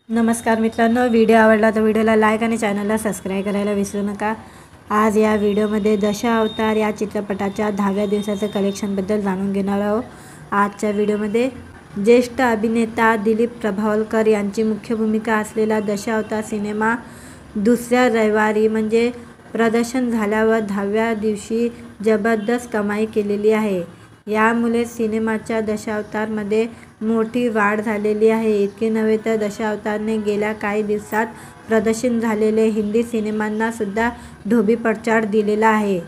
नमस्कार मित्रांनो, व्हिडिओ आवडला तर व्हिडिओला लाईक आणि चॅनलला सबस्क्राईब करायला विसरू नका। आज या व्हिडिओमध्ये दशावतार या चित्रपटाच्या 10व्या दिवसाच्या कलेक्शनबद्दल जाणून घेणार आहोत। आजच्या व्हिडिओमध्ये ज्येष्ठ अभिनेता दिलीप प्रभावळकर यांची मुख्य भूमिका असलेला दशावतार सिनेमा दुसऱ्या रविवारी म्हणजे प्रदर्शन झाल्यावर 10व्या दिवशी जबरदस्त कमाई केलेली आहे। यामुळे सिनेमाच्या दशावतारमध्ये मोठी वाढ झालेली आहे। इतके नव्हे तर दशावतारने गेल्या काही दिवसात प्रदर्शित झालेले हिंदी सिनेमांना सुद्धा धोबीपछाड दिलेला आहे।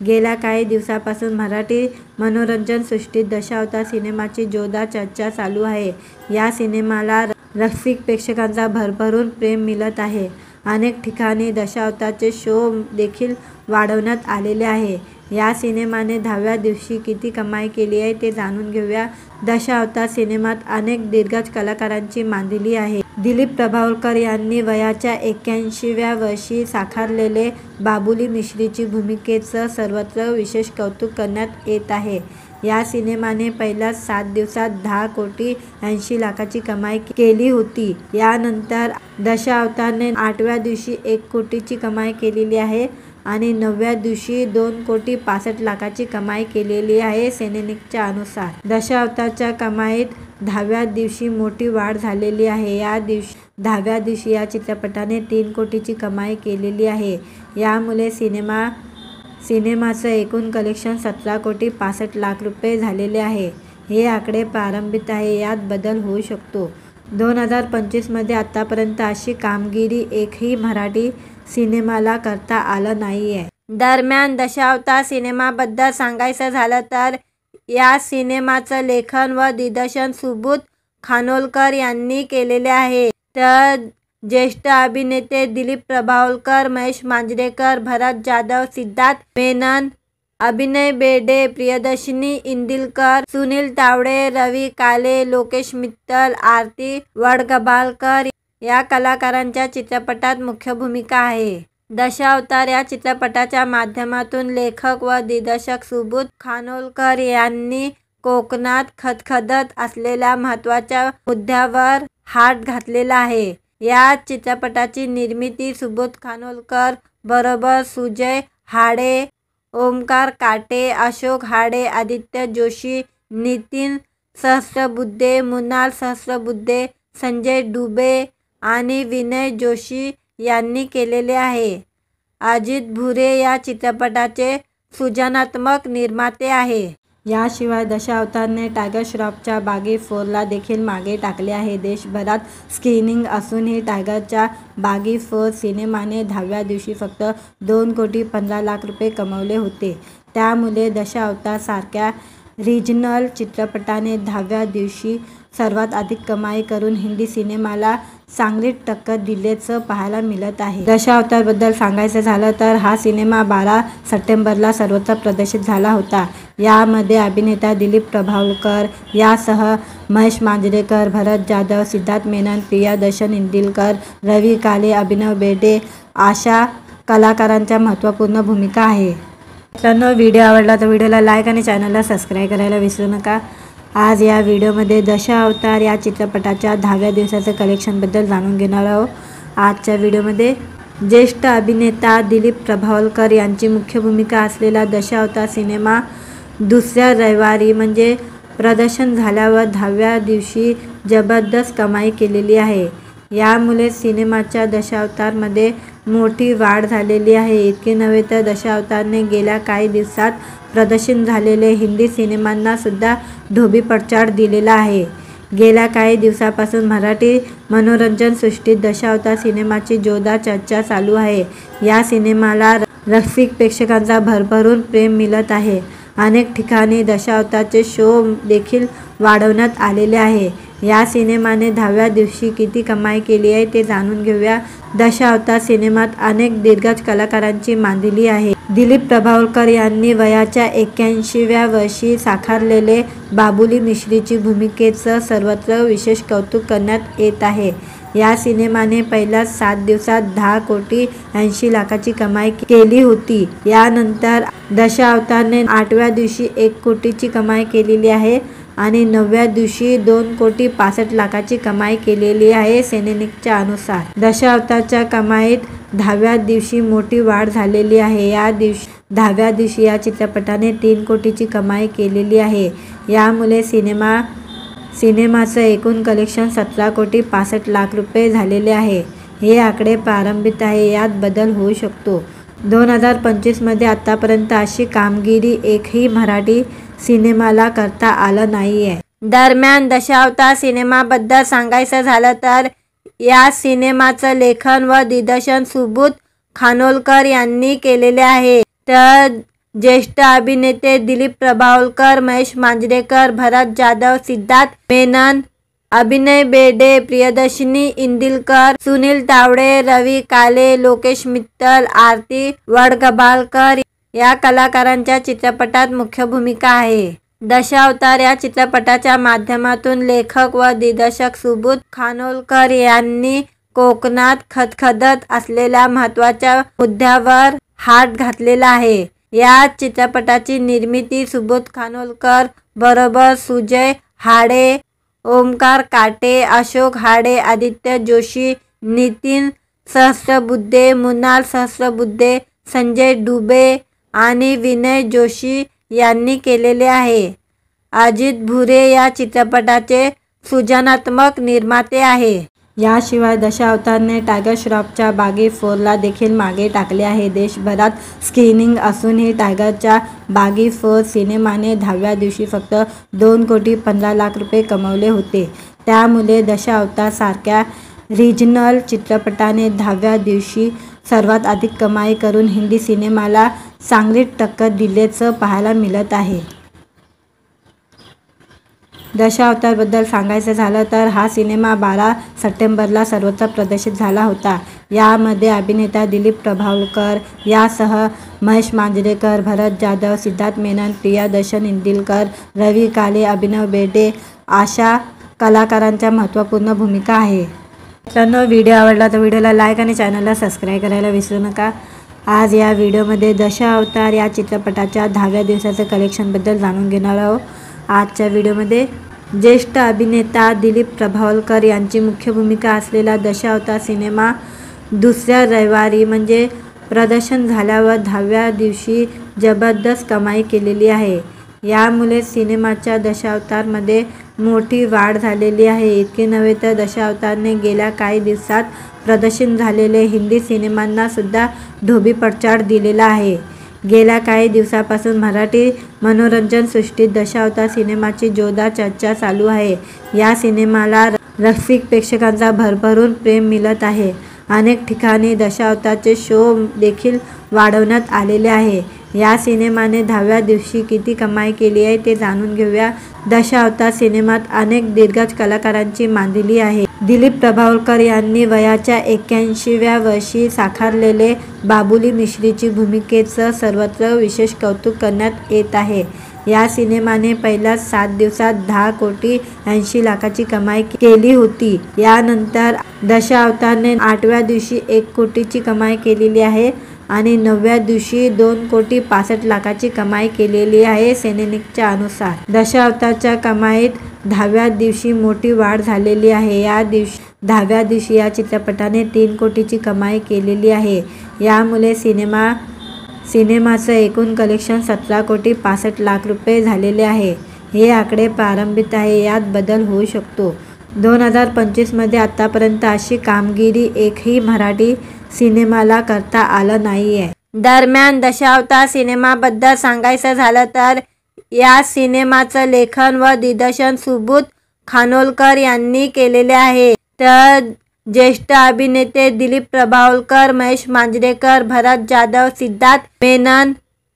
गेल्या काही दिवसापासून मराठी मनोरंजन सृष्टीत दशावतार सिनेमाची जोरदार चर्चा चालू आहे। या सिनेमाला रसिक प्रेक्षकांचा भरभरून प्रेम मिळत आहे। अनेक ठिकाणी दशावतारचे शो देखील वाढवण्यात आलेले आहे। या सिनेमाने 10व्या दिवशी किती कमाई केली आहे ते जाणून घेऊया। दशावतार सिनेमात अनेक दिग्गज कलाकारांची मांदिली आहे। दिलीप प्रभावळकर यांनी वयाच्या 81व्या वर्षी साकारलेले बाबुली मिश्रीची भूमिकेचं सर्वत्र विशेष कौतुक करण्यात येत आहे। या सिनेमाने पहिल्याच 7 दिवसात 10 कोटी 80 लाखाची कमाई केली होती। यानंतर दशावतारने 8व्या दिवशी 1 कोटीची कमाई केलेली आहे आणि 9व्या दिवशी 2 कोटी 65 लाखाची कमाई केलेली आहे। सेनेनिकच्या अनुसार दशावतारच्या कमाईत 10व्या दिवशी मोठी वाढ झालेली आहे। 10व्या दिवशी या चित्रपटाने 3 कोटीची कमाई केलेली आहे। यामुळे सिनेमाचं एकूण कलेक्शन 17 कोटी 65 लाख रुपये झालेले आहे। हे आकडे प्रारंभिक आहे, यात बदल होऊ शकतो। 2025 मध्ये आतापर्यंत अशी कामगिरी एकही मराठी सिनेमाला करता आलं नाहीये। दरम्यान दशावतार सिनेमाबद्दल सांगायचं झालं तर या सिनेमाचं लेखन व दिग्दर्शन सुबोध खानोलकर यांनी केलेले आहे। तर ज्येष्ठ अभिनेते दिलीप प्रभावळकर, महेश मांजरेकर, भरत जाधव, सिद्धार्थ मेनन, अभिनय बेर्डे, प्रियदर्शनी इंदिलकर, सुनील तावडे, रवी काले, लोकेश मित्तल, आरती वडगबालकर या कलाकारांच्या चित्रपटात मुख्य भूमिका आहे। दशावतार या चित्रपटाच्या माध्यमातून लेखक व दिग्दर्शक सुबोध खानोलकर यांनी कोकणात खदखदत असलेल्या महत्त्वाच्या मुद्द्यावर हात घातलेला आहे। या चित्रपटाची निर्मिती सुबोध खानोलकर बरोबर सुजय हाडे, ओमकार काटे, अशोक हाडे, आदित्य जोशी, नितीन सहस्रबुद्धे, मृणाल सहस्रबुद्धे, संजय डुबे आणि विनय जोशी यांनी केलेले आहे। अजित भुरे या चित्रपटाचे सृजनात्मक निर्माते आहे। याशिवाय दशावतारने टायगर श्रॉफच्या बागी 4ला देखील मागे टाकले आहे। देशभरात स्क्रीनिंग असूनही टायगरच्या बागी 4 सिनेमाने 10व्या दिवशी फक्त 2 कोटी 15 लाख रुपये कमवले होते। त्यामुळे दशावतार सारख्या रिजनल चित्रपटाने 10व्या दिवशी सर्वात अधिक कमाई करून हिंदी सिनेमाला चांगलीच टक्कर दिल्याचं पाहायला मिळत आहे। दशावतारबद्दल सांगायचं झालं तर हा सिनेमा 12 सप्टेंबरला सर्वत्र प्रदर्शित झाला होता। यामध्ये अभिनेता दिलीप प्रभावळकर यासह महेश मांजरेकर, भरत जाधव, सिद्धार्थ मेनन, प्रियदर्शनी इंदिलकर, रवी काले, अभिनय बेर्डे अशा कलाकारांच्या महत्त्वपूर्ण भूमिका आहे। मित्रांनो, व्हिडिओ आवडला तर व्हिडिओला लाईक आणि चॅनलला सबस्क्राईब करायला विसरू नका। आज या व्हिडिओमध्ये दशावतार या चित्रपटाच्या 10व्या दिवसाच्या कलेक्शनबद्दल जाणून घेणार आहोत। आजच्या व्हिडिओमध्ये ज्येष्ठ अभिनेता दिलीप प्रभावळकर यांची मुख्य भूमिका असलेला दशावतार सिनेमा दुसऱ्या रविवारी म्हणजे प्रदर्शन झाल्यावर 10व्या दिवशी जबरदस्त कमाई केलेली आहे। यामुळे सिनेमाच्या दशावतारमध्ये मोठी वाढ झालेली आहे। इतके नव्हे तर दशावतारने गेल्या काही दिवसात प्रदर्शित झालेले हिंदी सिनेमांना सुद्धा धोबीपछाड दिलेला आहे। गेल्या काही दिवसापासून मराठी मनोरंजन सृष्टीत दशावतार सिनेमाची जोरदार चर्चा चालू आहे। या सिनेमाला रसिक प्रेक्षकांचा भरभरून प्रेम मिळत आहे। अनेक ठिकाणी दशावतारचे शो देखील वाढवण्यात आलेले आहे। या सिनेमाने 10व्या दिवशी किती कमाई केली आहे ते जाणून घेऊया। दशावतार सिनेमात अनेक दिग्गज कलाकारांची मांदिली आहे। दिलीप प्रभावळकर यांनी वयाच्या 81व्या वर्षी साकारलेले बाबुली मिश्रीची भूमिकेचं सर्वत्र विशेष कौतुक करण्यात येत आहे। या सिनेमाने पहिल्याच 7 दिवसात 10 कोटी 80 लाखाची कमाई केली होती। यानंतर दशावतारने 8व्या दिवशी 1 कोटीची कमाई केलेली आहे आणि 9व्या दिवशी 2,65,00,000ची कमाई केलेली आहे. सिनेनिकच्या अनुसार दशावतारच्या कमाईत 10व्या दिवशी मोठी वाढ झालेली आहे. 10व्या दिवशी या चित्रपटाने 3 कोटीची कमाई केलेली आहे. यामुळे सिनेमाचं एकूण कलेक्शन 17,65,00,000 रुपये झालेले आहे. हे आकडे प्रारंभिक आहे, यात बदल होऊ शकतो. 2025 आतापर्यंत अशी कामगिरी एकही मराठी सिनेमाला करता आलं नाहीये. दरम्यान दशावतार सिनेमाबद्दल सांगायचं झालं तर या सिनेमाचं लेखन व दिग्दर्शन सुबोध खानोलकर यांनी केलेले आहे. तर ज्येष्ठ अभिनेते दिलीप प्रभावळकर, महेश मांजरेकर, भरत जाधव, सिद्धार्थ मेनन, अभिनय बेर्डे, प्रियदर्शनी इंदिलकर, सुनील तावडे, रवी काले, लोकेश मित्तल, आरती वडगबालकर या कलाकारांच्या चित्रपटात मुख्य भूमिका आहे. दशावतार या चित्रपटाच्या माध्यमातून लेखक व दिग्दर्शक सुबोध खानोलकर यांनी कोकणात खदखदत असलेल्या महत्त्वाच्या मुद्द्यावर हात घातलेला आहे. या चित्रपटाची निर्मिती सुबोध खानोलकर बरोबर सुजय हाडे, ओमकार काटे, अशोक हाडे, आदित्य जोशी, नितीन सहस्रबुद्धे, मुनाल सहस्रबुद्धे, संजय डुबे आणि विनय जोशी यांनी केलेले आहे. अजित भुरे या चित्रपटाचे सृजनात्मक निर्माते आहे. याशिवाय दशावतारने टायगर श्रॉफच्या बागी 4ला देखील मागे टाकले आहे. देशभरात स्क्रीनिंग असूनही टायगरच्या बागी 4 सिनेमाने 10व्या दिवशी फक्त 2,15,00,000 रुपये कमवले होते. त्यामुळे दशावतार सारख्या रिजनल चित्रपटाने 10व्या दिवशी सर्वात अधिक कमाई करून हिंदी सिनेमाला चांगली टक्कर दिल्याचं पाहायला मिळत आहे. दशावतारबद्दल सांगायचं झालं तर हा सिनेमा 12 सप्टेंबरला सर्वत्र प्रदर्शित झाला होता. यामध्ये अभिनेता दिलीप प्रभावळकर यासह महेश मांजरेकर, भरत जाधव, सिद्धार्थ मेनन, प्रियदर्शनी इंदिलकर, रवी काले, अभिनय बेर्डे अशा कलाकारांच्या महत्त्वपूर्ण भूमिका आहे. मित्रांनो, व्हिडिओ आवडला तर व्हिडिओला लाईक आणि चॅनलला सबस्क्राईब करायला विसरू नका. आज या व्हिडिओमध्ये दशावतार या चित्रपटाच्या 10व्या दिवसाचं कलेक्शनबद्दल जाणून घेणार आहोत. आजच्या व्हिडिओमध्ये ज्येष्ठ अभिनेता दिलीप प्रभावळकर यांची मुख्य भूमिका असलेला दशावतार सिनेमा दुसऱ्या रविवारी म्हणजे प्रदर्शन झाल्यावर 10व्या दिवशी जबरदस्त कमाई केलेली आहे. यामुळे सिनेमाच्या दशावतारमध्ये मोठी वाढ झालेली आहे. इतके नव्हे तर दशावतारने गेल्या काही दिवसात प्रदर्शित झालेले हिंदी सिनेमांना सुद्धा ढोबळमानात दिलेला आहे. गेल्या काही दिवसापासून मराठी मनोरंजन सृष्टीत दशावतार सिनेमाची जोरदार चर्चा चालू आहे. या सिनेमाला रसिक प्रेक्षकांचा भरभरून प्रेम मिळत आहे. अनेक ठिकाणी दशावतारचे शो देखील वाढवण्यात आलेले आहे. या सिनेमाने 10व्या दिवशी किती कमाई केली आहे ते जाणून घेऊया. दशावतार सिनेमात अनेक दिग्गज कलाकारांची मांदिली आहे. दिलीप प्रभावळकर यांनी वयाच्या 81व्या वर्षी साकारलेले बाबुली मिश्रीची भूमिकेचं सर्वत्र विशेष कौतुक करण्यात येत आहे. या सिनेमाने पहिल्याच 7 दिवसात 10,80,00,000ची कमाई केली होती. यानंतर दशावतारने 8व्या दिवशी 1 कोटीची कमाई केलेली आहे आणि 9व्या दिवशी 2,65,00,000ची कमाई केलेली आहे. सिनेनिकच्या अनुसार दशावतारच्या कमाईत 10व्या दिवशी मोठी वाढ झालेली आहे. 10व्या दिवशी या चित्रपटाने 3 कोटीची कमाई केलेली आहे. यामुळे सिनेमाचं एकूण कलेक्शन 17,65,00,000 रुपये झालेले आहे. हे आकडे प्रारंभिक आहे, यात बदल होऊ शकतो. 2025 आतापर्यंत अशी कामगिरी एकही मराठी सिनेमाला करता आलं नाहीये. दरम्यान दशावतार सिनेमाबद्दल सांगायचं झालं तर या सिनेमाचं लेखन व दिग्दर्शन सुबोध खानोलकर यांनी केलेले आहे. तर ज्येष्ठ अभिनेते दिलीप प्रभावळकर, महेश मांजरेकर, भरत जाधव, सिद्धार्थ मेनन,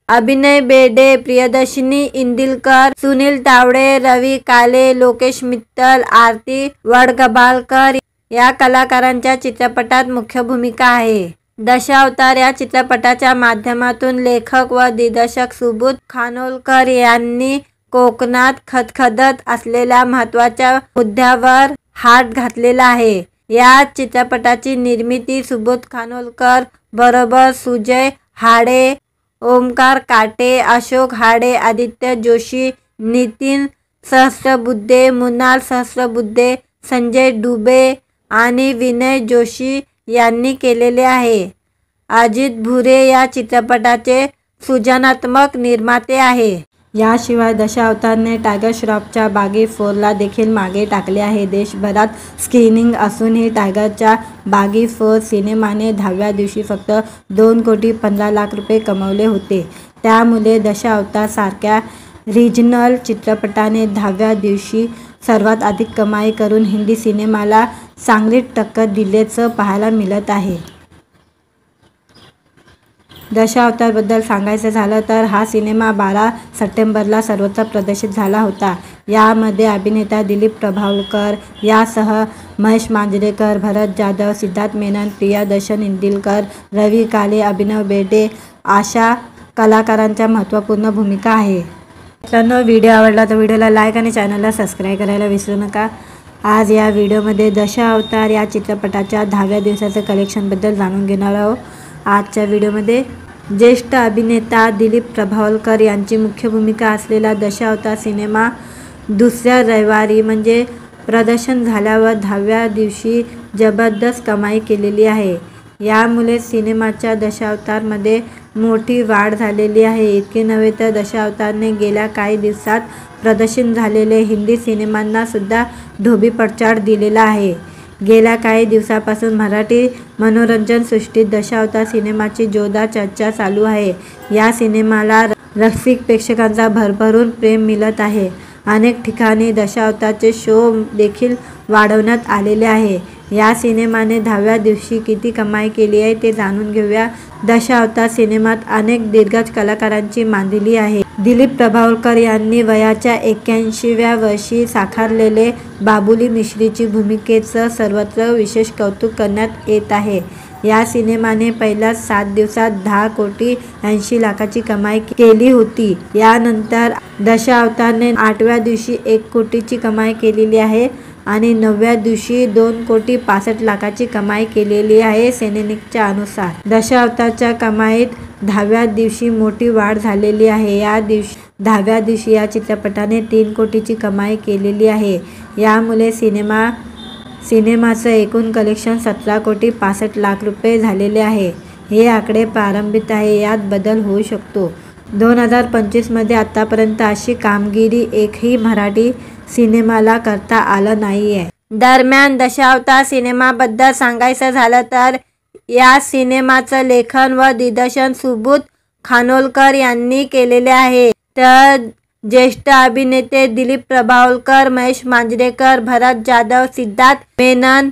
अभिनय बेर्डे, प्रियदर्शनी इंदिलकर, सुनील तावडे, रवी काले, लोकेश मित्तल, आरती वडगबालकर या कलाकारांच्या चित्रपटात मुख्य भूमिका आहे. दशावतार या चित्रपटाच्या माध्यमातून लेखक व दिग्दर्शक सुबोध खानोलकर यांनी कोकणात खदखदत असलेल्या महत्त्वाच्या मुद्द्यावर हात घातलेला आहे. या चित्रपटाची निर्मिती सुबोध खानोलकर बरोबर सुजय हाडे, ओमकार काटे, अशोक हाडे, आदित्य जोशी, नितीन सहस्त्रबुद्धे, मृणाल सहस्त्रबुद्धे, संजय डुबे आणि विनय जोशी यांनी केलेले आहे. अजित भुरे या चित्रपटाचे सृजनात्मक निर्माते आहे. याशिवाय दशावतारने टायगर श्रॉफच्या बागी 4ला देखील मागे टाकले आहे. देशभरात स्क्रीनिंग असूनही टायगरच्या बागी 4 सिनेमाने 10व्या दिवशी फक्त 2,15,00,000 रुपये कमवले होते. त्यामुळे दशावतार सारख्या रिजनल चित्रपटाने 10व्या दिवशी सर्वात अधिक कमाई करून हिंदी सिनेमाला चांगली टक्कर दिल्याचं पाहायला मिळत आहे. दशावतारबद्दल सांगायचं झालं तर हा सिनेमा 12 सप्टेंबरला सर्वत्र प्रदर्शित झाला होता. यामध्ये अभिनेता दिलीप प्रभावळकर यासह महेश मांजरेकर, भरत जाधव, सिद्धार्थ मेनन, प्रियदर्शन इंदिलकर, रवी काले, अभिनव बेर्डे अशा कलाकारांच्या महत्त्वपूर्ण भूमिका आहे. मित्रांनो, व्हिडिओ आवडला तर व्हिडिओला लाईक आणि चॅनलला सबस्क्राईब करायला विसरू नका. आज या व्हिडिओमध्ये दशावतार या चित्रपटाच्या 10व्या दिवसाचं कलेक्शनबद्दल जाणून घेणार आहोत. आजच्या व्हिडिओमध्ये ज्येष्ठ अभिनेता दिलीप प्रभावळकर यांची मुख्य भूमिका असलेला दशावतार सिनेमा दुसऱ्या रविवारी म्हणजे प्रदर्शन झाल्यावर 10व्या दिवशी जबरदस्त कमाई केलेली आहे. यामुळे सिनेमाच्या दशावतारमध्ये मोठी वाढ झालेली आहे. इतके नव्हे तर दशावतारने गेल्या काही दिवसात प्रदर्शित झालेले हिंदी सिनेमांना सुद्धा धोबीपछाड दिलेला आहे. गेल्या काही दिवसापासून मराठी मनोरंजन सृष्टीत दशावतार सिनेमाची जोरदार चर्चा चालू आहे. या सिनेमाला रसिक प्रेक्षकांचा भरभरून प्रेम मिळत आहे. अनेक ठिकाणी दशावतारचे शो देखील वाढवण्यात आलेले आहे. या सिनेमाने 10व्या दिवशी किती कमाई केली आहे ते जाणून घेऊया. दशावतार सिनेमात अनेक दिग्गज कलाकारांची मांदिली आहे. दिलीप प्रभावळकर यांनी वयाच्या 81व्या वर्षी साकारलेले बाबुली मिश्रीची भूमिकेचं सर्वत्र विशेष कौतुक करण्यात येत आहे. या सिनेमाने पहिल्याच 7 दिवसात 10,80,00,000ची कमाई केली होती. यानंतर दशावतारने 8व्या दिवशी 1 कोटीची कमाई केलेली आहे आणि 9व्या दिवशी 2,65,00,000ची कमाई केलेली आहे. सेनेनिकच्या अनुसार दशावतारच्या कमाईत 10व्या दिवशी मोठी वाढ झालेली आहे. 10व्या दिवशी या चित्रपटाने 3 कोटीची कमाई केलेली आहे. यामुळे सिनेमाचं एकूण कलेक्शन 17,65,00,000 रुपये झालेले आहे. हे आकडे प्रारंभिक आहे, यात बदल होऊ शकतो. 2025मध्ये आतापर्यंत अशी कामगिरी एकही मराठी सिनेमाला करता आलं नाहीये. दरम्यान दशावतार सिनेमाबद्दल सांगायचं झालं तर या सिनेमाचं लेखन व दिग्दर्शन सुबोध खानोलकर यांनी केलेले आहे. तर ज्येष्ठ अभिनेते दिलीप प्रभावळकर, महेश मांजरेकर, भरत जाधव, सिद्धार्थ मेनन,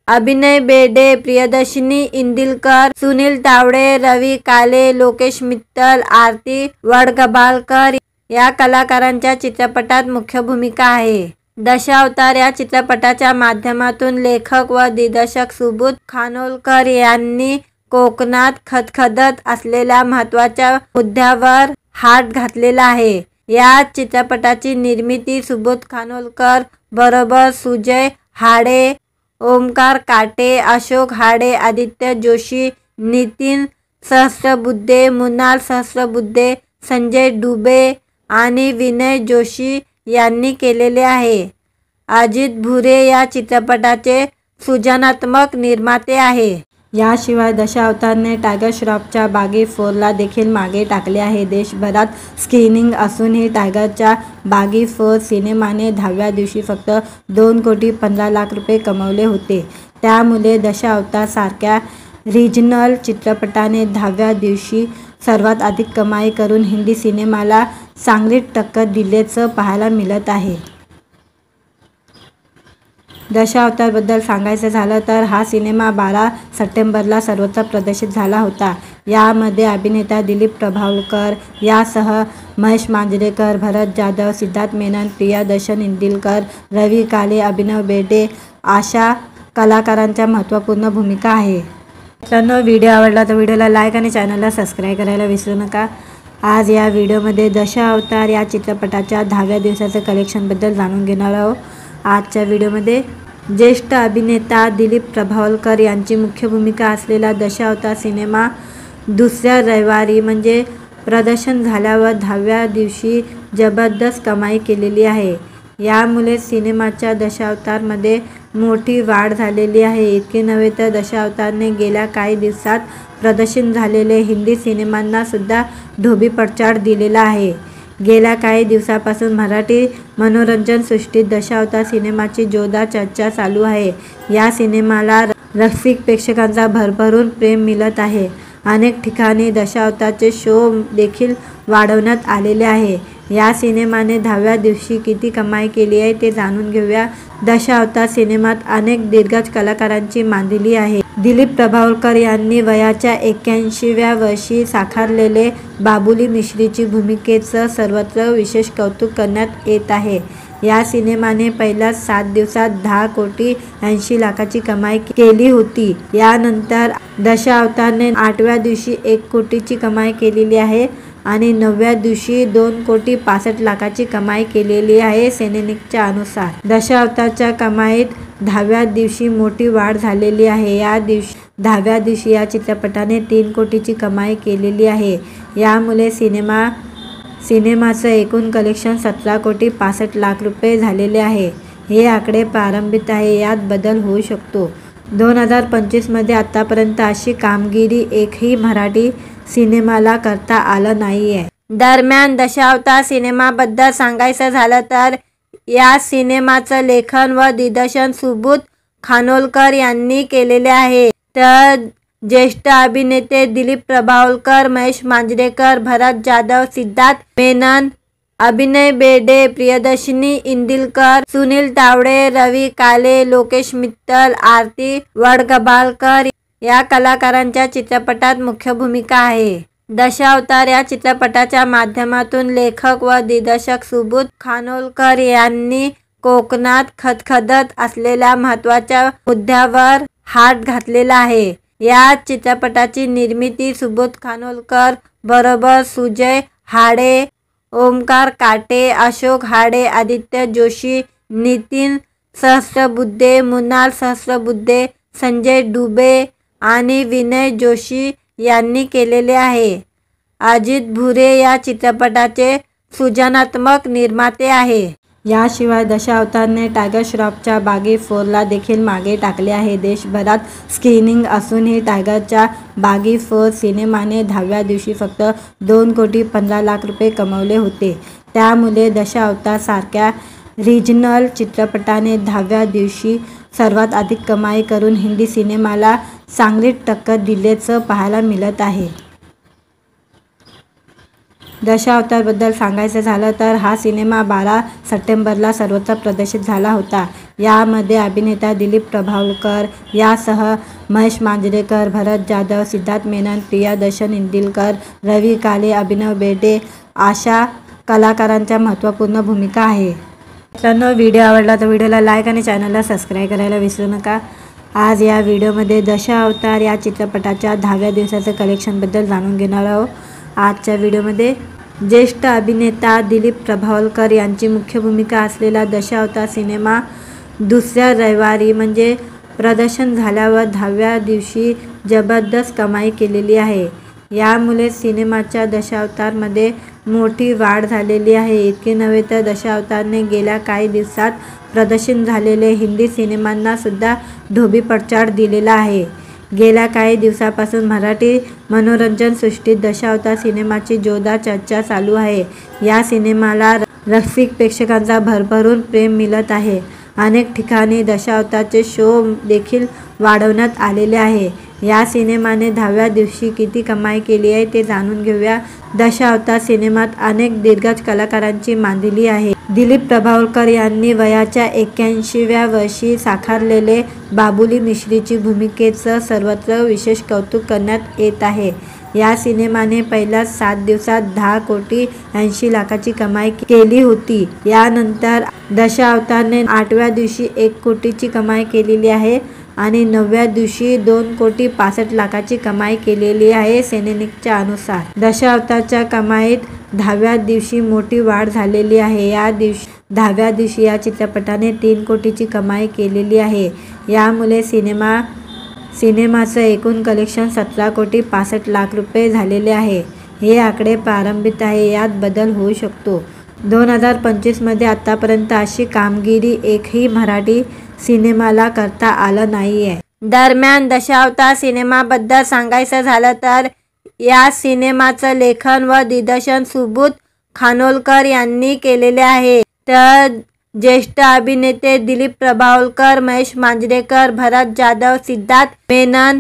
अभिनव बेर्डे, प्रियदर्शनी इंदिलकर, सुनील तावडे, रवी काले, लोकेश मित्तल, आरती वडगबाळकर या कलाकारांच्या चित्रपटात मुख्य भूमिका आहे. दशावतार या चित्रपटाच्या माध्यमातून लेखक व दिग्दर्शक सुबोध खानोलकर यांनी कोकणात खदखदत असलेल्या महत्त्वाच्या मुद्द्यावर हात घातलेला आहे. या चित्रपटाची निर्मिती सुबोध खानोलकर बरोबर सुजय हाडे, ओमकार काटे, अशोक हाडे, आदित्य जोशी, नितीन सहस्त्रबुद्धे, मृणाल सहस्त्रबुद्धे, संजय डुबे आणि विनय जोशी यांनी केलेले आहे. अजित भुरे या चित्रपटाचे सृजनात्मक निर्माते आहे. याशिवाय दशावतारने टायगर श्रॉफच्या बागी 4ला देखील मागे टाकले आहे. देशभरात स्क्रीनिंग असूनही टायगरच्या बागी 4 सिनेमाने 10व्या दिवशी फक्त 2,15,00,000 रुपये कमवले होते. त्यामुळे दशावतार सारख्या रिजनल चित्रपटाने 10व्या दिवशी सर्वात अधिक कमाई करून हिंदी सिनेमाला चांगली टक्कर दिल्याचं पाहायला मिळत आहे. दशावतारबद्दल सांगायचं झालं तर हा सिनेमा 12 सप्टेंबरला सर्वत्र प्रदर्शित झाला होता. यामध्ये अभिनेता दिलीप प्रभावळकर यासह महेश मांजरेकर, भरत जाधव, सिद्धार्थ मेनन, प्रियदर्शन इंदिलकर, रवी काले, अभिनव बेर्डे अशा कलाकारांच्या महत्त्वपूर्ण भूमिका आहे. मित्रांनो, व्हिडिओ आवडला तर व्हिडिओला लाईक आणि चॅनलला सबस्क्राईब करायला विसरू नका. आज या व्हिडिओमध्ये दशावतार या चित्रपटाच्या 10व्या दिवसाचं कलेक्शनबद्दल जाणून घेणार आहोत. आजच्या व्हिडिओमध्ये ज्येष्ठ अभिनेता दिलीप प्रभावळकर यांची मुख्य भूमिका असलेला दशावतार सिनेमा दुसऱ्या रविवारी म्हणजे प्रदर्शन झाल्यावर 10व्या दिवशी जबरदस्त कमाई केलेली आहे. यामुळे सिनेमाच्या दशावतारमध्ये मोठी वाढ झालेली आहे. इतके नव्हे तर दशावतारने गेल्या काही दिवसात प्रदर्शित झालेले हिंदी सिनेमांना सुद्धा धोबीपछाड दिलेला आहे. गेल्या काही दिवसापासून मराठी मनोरंजन सृष्टीत दशावतार सिनेमाची जोरदार चर्चा चालू आहे. या सिनेमाला रसिक प्रेक्षकांचा भरभरून प्रेम मिळत आहे. अनेक ठिकाणी दशावतारचे शो देखील वाढवण्यात आलेले आहे. या सिनेमाने 10व्या दिवशी किती कमाई केली आहे ते जाणून घेऊया. दशावतार सिनेमात अनेक दिग्गज कलाकारांची मांदिली आहे. दिलीप प्रभावळकर यांनी वयाच्या 81व्या वर्षी साकारलेले बाबुली मिश्रीची भूमिकेचं सर्वत्र विशेष कौतुक करण्यात येत आहे. या सिनेमाने पहिल्याच 7 दिवसात 10,80 लाखाची कमाई केली होती. यानंतर दशावतारने 8व्या दिवशी 1 कोटीची कमाई केलेली आहे आणि 9व्या दिवशी 2,65 लाखाची कमाई केलेली आहे. सेनेनिकच्या अनुसार दशावतारच्या कमाईत 10व्या दिवशी मोठी वाढ झालेली आहे. 10व्या दिवशी या चित्रपटाने 3 कोटीची कमाई केलेली आहे. यामुळे सिनेमाचं एकूण कलेक्शन 17,65 लाख रुपये झालेले आहे. हे आकडे प्रारंभिक आहे, यात बदल होऊ शकतो. 2025मध्ये आतापर्यंत अशी कामगिरी एकही मराठी सिनेमाला करता आलं नाहीये. दरम्यान दशावतार सिनेमाबद्दल सांगायचं झालं तर या सिनेमाचं लेखन व दिग्दर्शन सुबोध खानोलकर यांनी केलेले आहे. तर ज्येष्ठ अभिनेते दिलीप प्रभावळकर, महेश मांजरेकर, भरत जाधव, सिद्धार्थ मेनन, अभिनय बेर्डे, प्रियदर्शनी इंदिलकर, सुनील तावडे, रवी काले, लोकेश मित्तल, आरती वडगबालकर या कलाकारांच्या चित्रपटात मुख्य भूमिका आहे. दशावतार या चित्रपटाच्या माध्यमातून लेखक व दिग्दर्शक सुबोध खानोलकर यांनी कोकणात खदखदत असलेल्या महत्त्वाच्या मुद्द्यावर हात घातलेला आहे. या चित्रपटाची निर्मिती सुबोध खानोलकर बरोबर सुजय हाडे, ओमकार काटे, अशोक हाडे, आदित्य जोशी, नितीन सहस्रबुद्धे, मुनाल सहस्रबुद्धे, संजय डुबे आणि विनय जोशी यांनी केलेले आहे. अजित भुरे या चित्रपटाचे सृजनात्मक निर्माते आहे. याशिवाय दशावतारने टायगर श्रॉफच्या बागी 4ला देखील मागे टाकले आहे. देशभरात स्क्रीनिंग असूनही टायगरच्या बागी 4 सिनेमाने 10व्या दिवशी फक्त 2,15 लाख रुपये कमवले होते. त्यामुळे दशावतार सारख्या रिजनल चित्रपटाने 10व्या दिवशी सर्वात अधिक कमाई करून हिंदी सिनेमाला चांगली टक्कर दिल्याचं पाहायला मिळत आहे. दशावतारबद्दल सांगायचं झालं तर हा सिनेमा 12 सप्टेंबरला सर्वत्र प्रदर्शित झाला होता. यामध्ये अभिनेता दिलीप प्रभावळकर यासह महेश मांजरेकर, भरत जाधव, सिद्धार्थ मेनन, प्रियदर्शनी इंदिलकर, रवी काले, अभिनय बेर्डे अशा कलाकारांच्या महत्त्वपूर्ण भूमिका आहे. मित्रांनो, व्हिडिओ आवडला तर व्हिडिओला लाईक आणि चॅनलला सबस्क्राईब करायला विसरू नका. आज या व्हिडिओमध्ये दशावतार या चित्रपटाच्या 10व्या दिवसाचं कलेक्शनबद्दल जाणून घेणार आहोत. आजच्या व्हिडिओमध्ये ज्येष्ठ अभिनेता दिलीप प्रभावळकर यांची मुख्य भूमिका असलेला दशावतार सिनेमा दुसऱ्या रविवारी म्हणजे प्रदर्शन झाल्यावर 10व्या दिवशी जबरदस्त कमाई केलेली आहे. यामुळे सिनेमाच्या दशावतारमध्ये मोठी वाढ झालेली आहे. इतके नव्हे तर दशावतारने गेल्या काही दिवसात प्रदर्शित झालेले हिंदी सिनेमांना सुद्धा धोबीपछाड दिलेला आहे. गेल्या काही दिवसापासून मराठी मनोरंजन सृष्टीत दशावतार सिनेमाची जोरदार चर्चा चालू आहे. या सिनेमाला रसिक प्रेक्षकांचा भरभरून प्रेम मिळत आहे. अनेक ठिकाणी दशावतारचे शो देखील वाढवण्यात आलेले आहे. या सिनेमाने 10व्या दिवशी किती कमाई केली आहे ते जाणून घेऊया. दशावतार सिनेमात अनेक दिग्गज कलाकारांची मांदिली आहे. दिलीप प्रभावळकर यांनी वयाच्या 81व्या वर्षी साकारलेले बाबुली मिश्रीची भूमिकेचं सर्वत्र विशेष कौतुक करण्यात येत आहे. या सिनेमाने पहिल्याच 7 दिवसात 10,80 लाखाची कमाई केली होती. यानंतर दशावतारने 8व्या दिवशी 1 कोटीची कमाई केलेली आहे आणि 9व्या दिवशी 2,65 लाखाची कमाई केलेली आहे. सेनेनिकच्या अनुसार दशावतारच्या कमाईत 10व्या दिवशी मोठी वाढ झालेली आहे. 10व्या दिवशी या चित्रपटाने 3 कोटीची कमाई केलेली आहे. यामुळे सिनेमाचं एकूण कलेक्शन 17,65 लाख रुपये झालेले आहे. हे आकडे प्रारंभिक आहे, यात बदल होऊ शकतो. 2025मध्ये आतापर्यंत अशी कामगिरी एकही मराठी सिनेमाला करता आलं नाहीये। दरम्यान दशावतार सिनेमाबद्दल सांगायचं झालं तर या सिनेमाचं लेखन व दिग्दर्शन सुबोध खानोलकर यांनी केलेले आहे। तर ज्येष्ठ अभिनेते दिलीप प्रभावळकर, महेश मांजरेकर, भरत जाधव, सिद्धार्थ मेनन,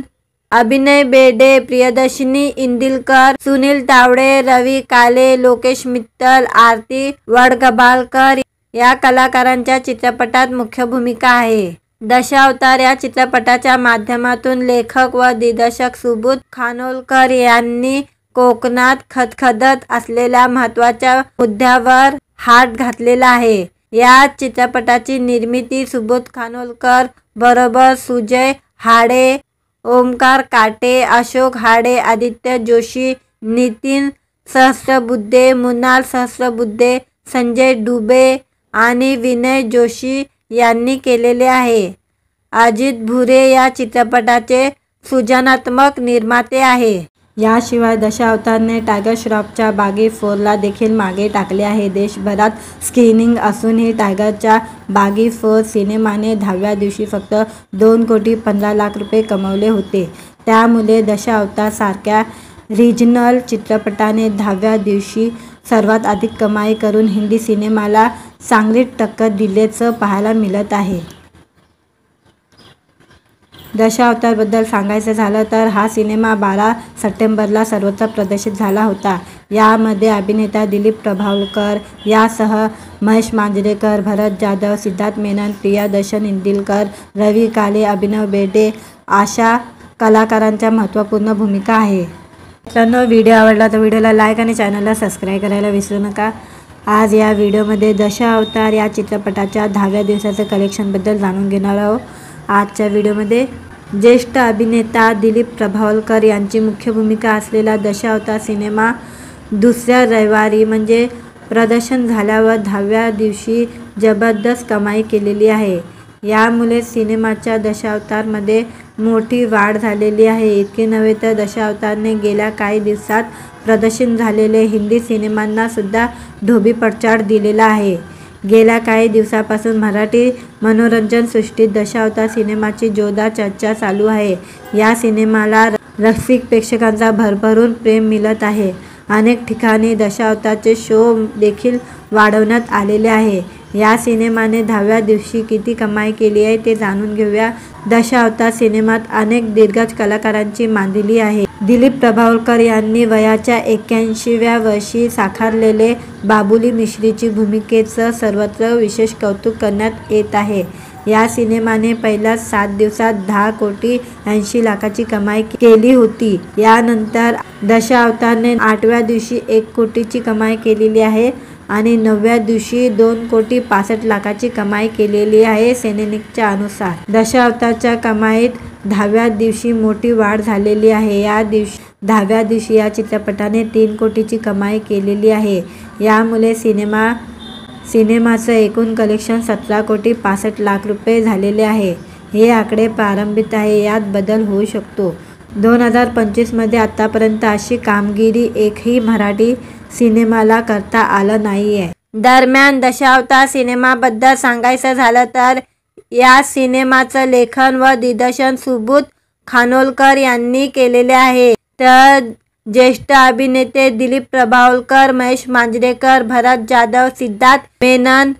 अभिनय बेर्डे, प्रियदर्शनी इंदिलकर, सुनील तावडे, रवी काले, लोकेश मित्तल, आरती वडगबालकर या कलाकारांच्या चित्रपटात मुख्य भूमिका आहे। दशावतार या चित्रपटाच्या माध्यमातून लेखक व दिग्दर्शक सुबोध खानोलकर यांनी कोकणात खदखदत असलेल्या महत्त्वाच्या मुद्द्यावर हात घातलेला आहे। या चित्रपटाची निर्मिती सुबोध खानोलकर बरोबर सुजय हाडे, ओमकार काटे, अशोक हाडे, आदित्य जोशी, नितीन सहस्रबुद्धे, मुनाल सहस्रबुद्धे, संजय डुबे आणि विनय जोशी यांनी केलेले आहे। अजित भुरे या चित्रपटाचे सृजनात्मक निर्माते आहे। याशिवाय दशावतारने टायगर श्रॉफच्या बागी 4ला देखील मागे टाकले आहे। देशभरात स्क्रीनिंग असूनही टायगरच्या बागी 4 सिनेमाने 10व्या दिवशी फक्त 2,15,00,000 रुपये कमवले होते। त्यामुळे दशावतार सारख्या रिजनल चित्रपटाने 10व्या दिवशी सर्वात अधिक कमाई करून हिंदी सिनेमाला चांगलीच टक्कर दिल्याचं पाहायला मिळत आहे। दशावतारबद्दल सांगायचं झालं तर हा सिनेमा 12 सप्टेंबरला सर्वत्र प्रदर्शित झाला होता। यामध्ये अभिनेता दिलीप प्रभावळकर यासह महेश मांजरेकर, भरत जाधव, सिद्धार्थ मेनन, प्रियदर्शनी इंदिलकर, रवी काले, अभिनय बेर्डे अशा कलाकारांच्या महत्त्वपूर्ण भूमिका आहे। मित्रांनो, व्हिडिओ आवडला तर व्हिडिओला लाईक आणि चॅनलला सबस्क्राईब करायला विसरू नका। आज या व्हिडिओमध्ये दशावतार या चित्रपटाच्या 10व्या दिवसाचं कलेक्शनबद्दल जाणून घेणार आहोत। आजच्या व्हिडिओमध्ये ज्येष्ठ अभिनेता दिलीप प्रभावळकर यांची मुख्य भूमिका असलेला दशावतार सिनेमा दुसऱ्या रविवारी म्हणजे प्रदर्शन झाल्यावर 10व्या दिवशी जबरदस्त कमाई केलेली आहे। यामुळे सिनेमाच्या दशावतारमध्ये मोठी वाढ झालेली आहे। इतके नव्हे तर दशावतारने गेल्या काही दिवसात प्रदर्शित झालेले हिंदी सिनेमांना सुद्धा धोबीपछाड दिलेला आहे। गेल्या काही दिवसापासून मराठी मनोरंजन सृष्टीत दशावतार सिनेमाची जोरदार चर्चा चालू आहे। या सिनेमाला रसिक प्रेक्षकांचा भरभरून प्रेम मिळत आहे। अनेक ठिकाणी दशावतारचे शो देखील वाढवण्यात आलेले आहे। या सिनेमाने 10व्या दिवशी किती कमाई केली आहे ते जाणून घेऊया। दशावतार सिनेमात अनेक दिग्गज कलाकारांची मांदिली आहे। दिलीप प्रभावळकर यांनी वयाच्या 81व्या वर्षी साकारलेले बाबुली मिश्रीची भूमिकेचं सर्वत्र विशेष कौतुक करण्यात येत आहे। या सिनेमाने पहिल्याच 7 दिवसात 10,80,00,000ची कमाई केली होती। यानंतर दशावतारने 8व्या दिवशी 1 कोटीची कमाई केलेली आहे आणि 9व्या दिवशी 2,65,00,000ची कमाई केलेली आहे। सेनेनिकच्या अनुसार दशावतारच्या कमाईत 10व्या दिवशी मोठी वाढ झालेली आहे। 10व्या दिवशी या चित्रपटाने 3 कोटीची कमाई केलेली आहे। यामुळे सिनेमाचं एकूण कलेक्शन 17,65,00,000 रुपये झालेले आहे। हे आकडे प्रारंभिक आहे, यात बदल होऊ शकतो। 2025मध्ये आतापर्यंत अशी कामगिरी एकही मराठी सिनेमाला करता आलं नाहीये। दरम्यान दशावतार सिनेमाबद्दल सांगायचं झालं तर या सिनेमाचं लेखन व दिग्दर्शन सुबोध खानोलकर यांनी केलेले आहे। तर ज्येष्ठ अभिनेते दिलीप प्रभावळकर, महेश मांजरेकर, भरत जाधव, सिद्धार्थ मेनन,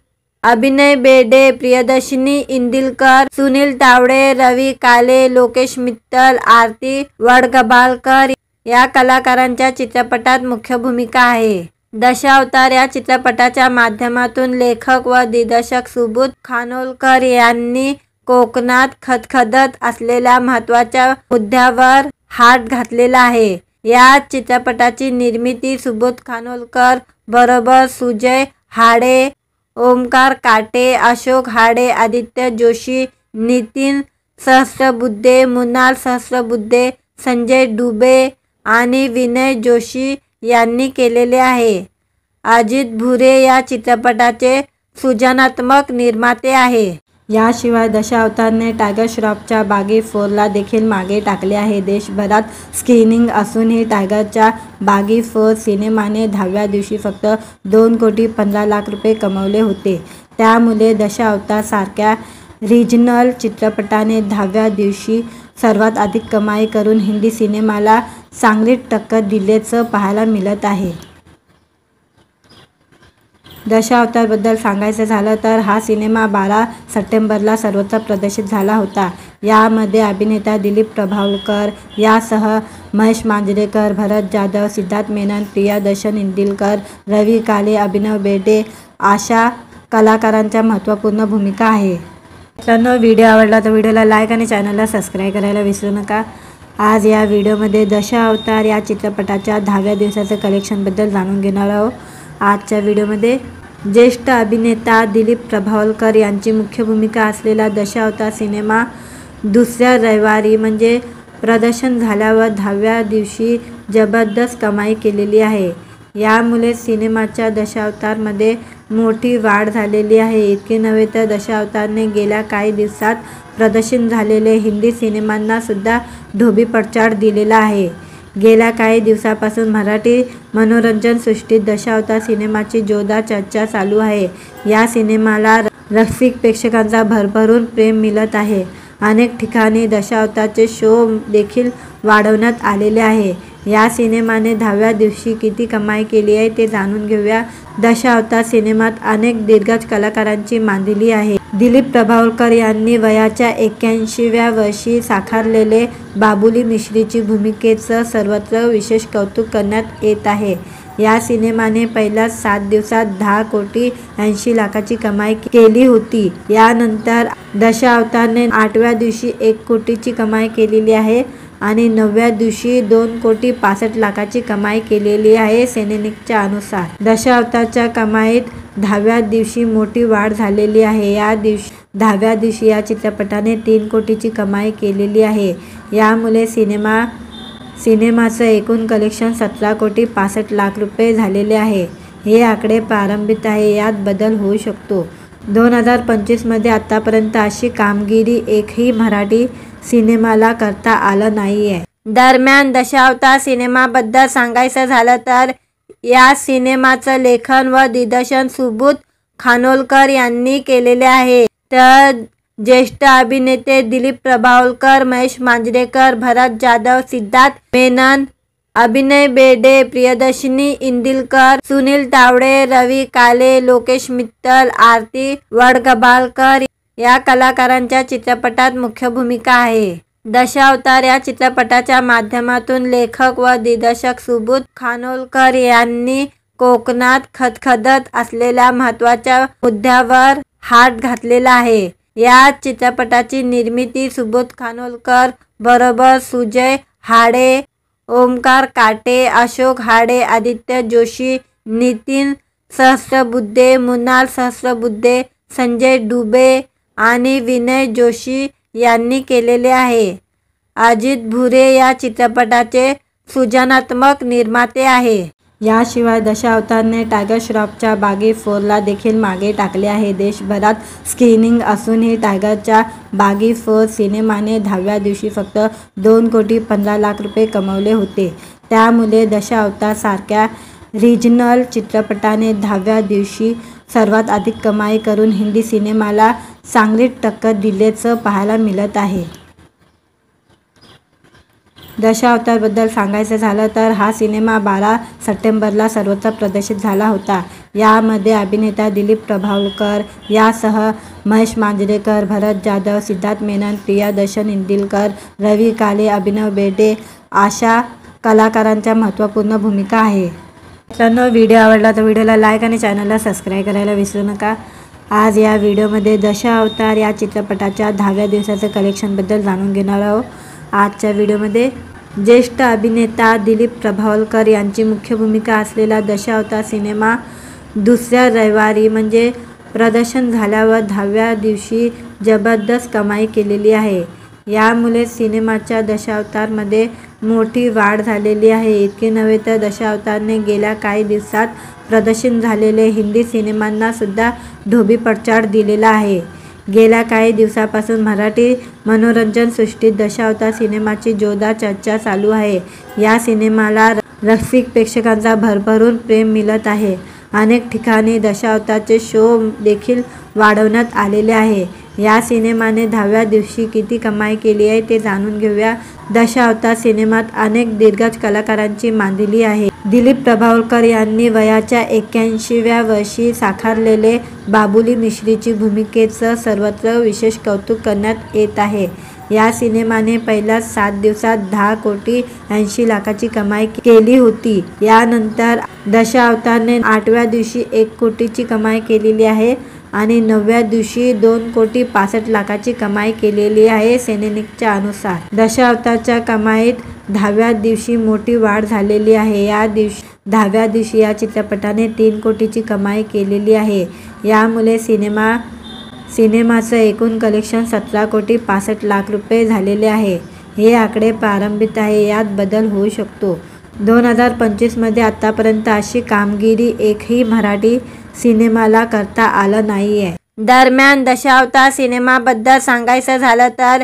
अभिनय बेर्डे, प्रियदर्शनी इंदिलकर, सुनील तावडे, रवी काले, लोकेश मित्तल, आरती वडगबालकर या कलाकारांच्या चित्रपटात मुख्य भूमिका आहे। दशावतार या चित्रपटाच्या माध्यमातून लेखक व दिग्दर्शक सुबोध खानोलकर यांनी कोकणात खदखदत असलेल्या महत्त्वाच्या मुद्द्यावर हात घातलेला आहे। या चित्रपटाची निर्मिती सुबोध खानोलकर बरोबर सुजय हाडे, ओमकार काटे, अशोक हाडे, आदित्य जोशी, नितीन सहस्रबुद्धे, मुनाल सहस्रबुद्धे, संजय डुबे आणि विनय जोशी यांनी केलेले आहे। अजित भुरे या चित्रपटाचे सृजनात्मक निर्माते आहे। याशिवाय दशावतारने टायगर श्रॉफच्या बागी 4ला देखील मागे टाकले आहे. देशभरात स्क्रीनिंग असूनही टायगरच्या बागी 4 सिनेमाने 10व्या दिवशी फक्त 2,15,00,000 रुपये कमवले होते. त्यामुळे दशावतार सारख्या रिजनल चित्रपटाने 10व्या दिवशी सर्वात अधिक कमाई करून हिंदी सिनेमाला चांगलीच टक्कर दिल्याचं पाहायला मिळत आहे. दशावतारबद्दल सांगायचं झालं तर हा सिनेमा 12 सप्टेंबरला सर्वत्र प्रदर्शित झाला होता. यामध्ये अभिनेता दिलीप प्रभावळकर यासह महेश मांजरेकर, भरत जाधव, सिद्धार्थ मेनन, प्रियदर्शन इंदिलकर, रवी काले, अभिनव बेर्डे अशा कलाकारांच्या महत्त्वपूर्ण भूमिका आहे. मित्रांनो, व्हिडिओ आवडला तर व्हिडिओला लाईक आणि चॅनलला सबस्क्राईब करायला विसरू नका. आज या व्हिडिओमध्ये दशावतार या चित्रपटाच्या 10व्या दिवसाचं कलेक्शनबद्दल जाणून घेणार आहोत. आजच्या व्हिडिओमध्ये ज्येष्ठ अभिनेता दिलीप प्रभावळकर यांची मुख्य भूमिका असलेला दशावतार सिनेमा दुसऱ्या रविवारी म्हणजे प्रदर्शन झाल्यावर 10व्या दिवशी जबरदस्त कमाई केलेली आहे. यामुळे सिनेमाच्या दशावतारमध्ये मोठी वाढ झालेली आहे. इतके नव्हे तर दशावतारने गेल्या काही दिवसात प्रदर्शित झालेले हिंदी सिनेमांना सुद्धा धोबीपछाड दिलेला आहे. गेल्या काही दिवसापासून मराठी मनोरंजन सृष्टीत दशावतार सिनेमाची जोरदार चर्चा चालू आहे. या सिनेमाला रसिक प्रेक्षकांचा भरभरून प्रेम मिळत आहे. अनेक ठिकाणी दशावतारचे शो देखील वाढवण्यात आलेले आहे. या सिनेमाने 10व्या दिवशी किती कमाई केली आहे ते जाणून घेऊया. दशावतार सिनेमात अनेक दिग्गज कलाकारांची मांदिली आहे. दिलीप प्रभावळकर यांनी वयाच्या 81व्या वर्षी साकारलेले बाबुली मिश्रीची भूमिकेचं सर्वत्र विशेष कौतुक करण्यात येत आहे. या सिनेमाने पहिल्याच 7 दिवसात 10,80,00,000ची कमाई केली होती. यानंतर दशावतारने 8व्या दिवशी 1 कोटीची कमाई केलेली आहे आणि 9व्या दिवशी 2,65,00,000ची कमाई केलेली आहे. सेनेनिकच्या अनुसार दशावतारच्या कमाईत 10व्या दिवशी मोठी वाढ झालेली आहे. 10व्या दिवशी या चित्रपटाने 3 कोटीची कमाई केलेली आहे. यामुळे सिनेमाचं एकूण कलेक्शन 17,65,00,000 रुपये झालेले आहे. हे आकडे प्रारंभिक आहे, यात बदल होऊ शकतो. 2025मध्ये आतापर्यंत अशी कामगिरी एकही मराठी सिनेमाला करता आलं नाहीये. दरम्यान दशावतार सिनेमाबद्दल सांगायचं झालं तर या सिनेमाचं लेखन व दिग्दर्शन सुबोध खानोलकर यांनी केलेले आहे. तर ज्येष्ठ अभिनेते दिलीप प्रभावळकर, महेश मांजरेकर, भरत जाधव, सिद्धार्थ मेनन, अभिनव बेर्डे, प्रियदर्शिनी इंदिलकर, सुनील तावडे, रवी काले, लोकेश मित्तल, आरती वडगबालकर या कलाकारांच्या चित्रपटात मुख्य भूमिका आहे. दशावतार या चित्रपटाच्या माध्यमातून लेखक व दिग्दर्शक सुबोध खानोलकर यांनी कोकणात खदखदत असलेल्या महत्त्वाच्या मुद्द्यावर हात घातलेला आहे. या चित्रपटाची निर्मिती सुबोध खानोलकर बरोबर सुजय हाडे, ओमकार काटे, अशोक हाडे, आदित्य जोशी, नितीन सहस्रबुद्धे, मृणाल सहस्रबुद्धे, संजय डुबे आणि विनय जोशी यांनी केलेले आहे. अजित भुरे या चित्रपटाचे सृजनात्मक निर्माते आहे. याशिवाय दशावतारने टायगर श्रॉफच्या बागी 4ला देखील मागे टाकले आहे. देशभरात स्क्रीनिंग असूनही टायगरच्या बागी 4 सिनेमाने 10व्या दिवशी फक्त 2,15,00,000 रुपये कमवले होते. त्यामुळे दशावतार सारख्या रिजनल चित्रपटाने 10व्या दिवशी सर्वात अधिक कमाई करून हिंदी सिनेमाला चांगलीच टक्कर दिल्याचं पाहायला मिळत आहे. दशावतारबद्दल सांगायचं झालं तर हा सिनेमा 12 सप्टेंबरला सर्वत्र प्रदर्शित झाला होता. यामध्ये अभिनेता दिलीप प्रभावळकर यासह महेश मांजरेकर, भरत जाधव, सिद्धार्थ मेनन, प्रियदर्शन इंदिलकर, रवी काले, अभिनव बेर्डे अशा कलाकारांच्या महत्त्वपूर्ण भूमिका आहे. मित्रांनो, व्हिडिओ आवडला तर व्हिडिओला लाईक आणि चॅनलला सबस्क्राईब करायला विसरू नका. आज या व्हिडिओमध्ये दशावतार या चित्रपटाच्या 10व्या दिवसाचं कलेक्शनबद्दल जाणून घेणार आहोत. आजच्या व्हिडिओमध्ये ज्येष्ठ अभिनेता दिलीप प्रभावळकर यांची मुख्य भूमिका असलेला दशावतार सिनेमा दुसऱ्या रविवारी म्हणजे प्रदर्शन झाल्यावर 10व्या दिवशी जबरदस्त कमाई केलेली आहे. यामुळे सिनेमाच्या दशावतारमध्ये मोठी वाढ झालेली आहे. इतके नव्हे तर दशावतारने गेल्या काही दिवसात प्रदर्शित झालेले हिंदी सिनेमांना सुद्धा धोबीपछाड दिलेला आहे. गेल्या काही दिवसापासून मराठी मनोरंजन सृष्टीत दशावतार सिनेमाची जोरदार चर्चा चालू आहे। या सिनेमाला रसिक प्रेक्षकांचा भरभरून प्रेम मिळत आहे। अनेक ठिकाणी दशावतारचे शो देखील वाढवण्यात आलेले आहे। या सिनेमाने 10व्या दिवशी किती कमाई केली आहे ते जाणून घेऊया। दशावतार सिनेमात अनेक दिग्गज कलाकारांची मांदिली आहे। दिलीप प्रभावळकर यांनी वयाच्या 81व्या वर्षी साकारलेले बाबुली मिश्रीची भूमिकेचं सर्वत्र विशेष कौतुक करण्यात येत आहे। या सिनेमाने पहिल्याच 7 दिवसात 10 कोटी 80 लाखाची कमाई केली होती। यानंतर दशावतारने 8व्या दिवशी 1 कोटीची कमाई केलेली आहे आणि 9व्या दिवशी 2 कोटी 65 लाखाची कमाई केलेली आहे। सेनेनिकच्या अनुसार दशावतारच्या कमाईत 10व्या दिवशी मोठी वाढ झालेली आहे। 10व्या दिवशी या चित्रपटाने 3 कोटीची कमाई केलेली आहे। यामुळे सिनेमाचं एकूण कलेक्शन 17 कोटी 65 लाख रुपये झालेले आहे। हे आकडे प्रारंभिक आहे, यात बदल होऊ शकतो। 2025 आतापर्यंत अशी कामगिरी एकही मराठी सिनेमाला करता आलं नाहीये। दरम्यान दशावतार सिनेमाबद्दल सांगायचं झालं तर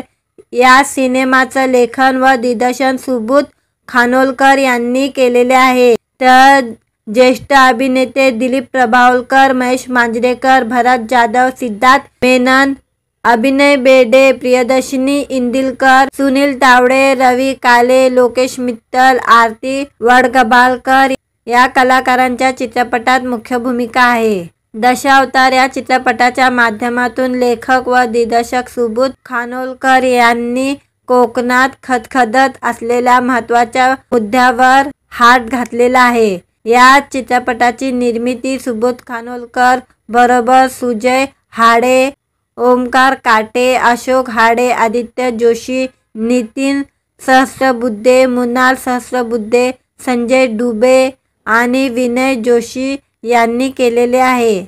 या सिनेमाचं लेखन व दिग्दर्शन सुबोध खानोलकर यांनी केलेले आहे। तर ज्येष्ठ अभिनेते दिलीप प्रभावळकर, महेश मांजरेकर, भरत जाधव, सिद्धार्थ मेनन, अभिनय बेर्डे, प्रियदर्शनी इंदिलकर, सुनील तावडे, रवी काले, लोकेश मित्तल, आरती वडगबाळकर या कलाकारांच्या चित्रपटात मुख्य भूमिका आहे। दशावतार या चित्रपटाच्या माध्यमातून लेखक व दिग्दर्शक सुबोध खानोलकर यांनी कोकणात खदखदत असलेल्या महत्त्वाच्या मुद्द्यावर हात घातलेला आहे। या चित्रपटाची निर्मिती सुबोध खानोलकर बरोबर सुजय हाडे, ओमकार काटे, अशोक हाडे, आदित्य जोशी, नितीन सहस्त्रबुद्धे, मृणाल सहस्त्रबुद्धे, संजय डुबे आणि विनय जोशी यांनी केलेले आहे।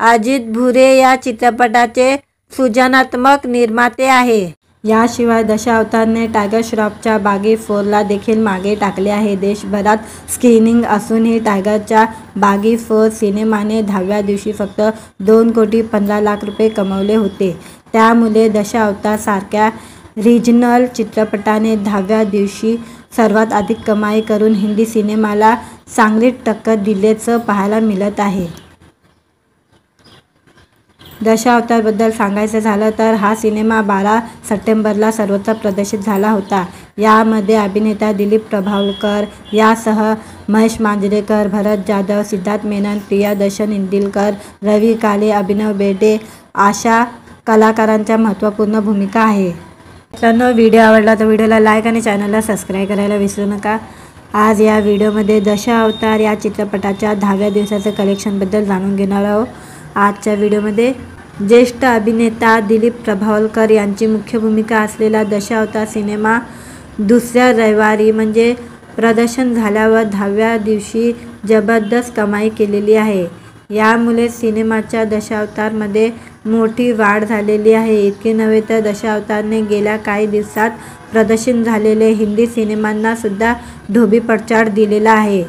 अजित भुरे या चित्रपटाचे सृजनात्मक निर्माते आहे। याशिवाय दशावतारने टायगर श्रॉफच्या बागी 4ला देखील मागे टाकले आहे। देशभरात स्क्रीनिंग असूनही टायगरच्या बागी 4 सिनेमाने 10व्या दिवशी फक्त 2 कोटी 15 लाख रुपये कमवले होते। त्यामुळे दशावतार सारख्या रिजनल चित्रपटाने 10व्या दिवशी सर्वात अधिक कमाई करून हिंदी सिनेमाला चांगली टक्कर दिल्याचं पाहायला मिळत आहे। दशावतारबद्दल सांगायचं झालं तर हा सिनेमा 12 सप्टेंबरला सर्वत्र प्रदर्शित झाला होता। यामध्ये अभिनेता दिलीप प्रभावळकर यासह महेश मांजरेकर, भरत जाधव, सिद्धार्थ मेनन, प्रियदर्शनी इंदिलकर, रवी काले, अभिनय बेर्डे अशा कलाकारांच्या महत्त्वपूर्ण भूमिका आहे। मित्रांनो, व्हिडिओ आवडला तर व्हिडिओला लाईक आणि चॅनलला सबस्क्राईब करायला विसरू नका। आज या व्हिडिओमध्ये दशावतार या चित्रपटाच्या 10व्या दिवसाचं कलेक्शनबद्दल जाणून घेणार आहोत। आजच्या व्हिडिओमध्ये ज्येष्ठ अभिनेता दिलीप प्रभावळकर यांची मुख्य भूमिका असलेला दशावतार सिनेमा दुसऱ्या रविवारी म्हणजे प्रदर्शन झाल्यावर 10व्या दिवशी जबरदस्त कमाई केलेली आहे। यामुळे सिनेमाच्या दशावतारमध्ये मोठी वाढ झालेली आहे। इतके नव्हे तर दशावतारने गेल्या काही दिवसात प्रदर्शित झालेले हिंदी सिनेमांना सुद्धा धोबीपछाड दिलेला आहे।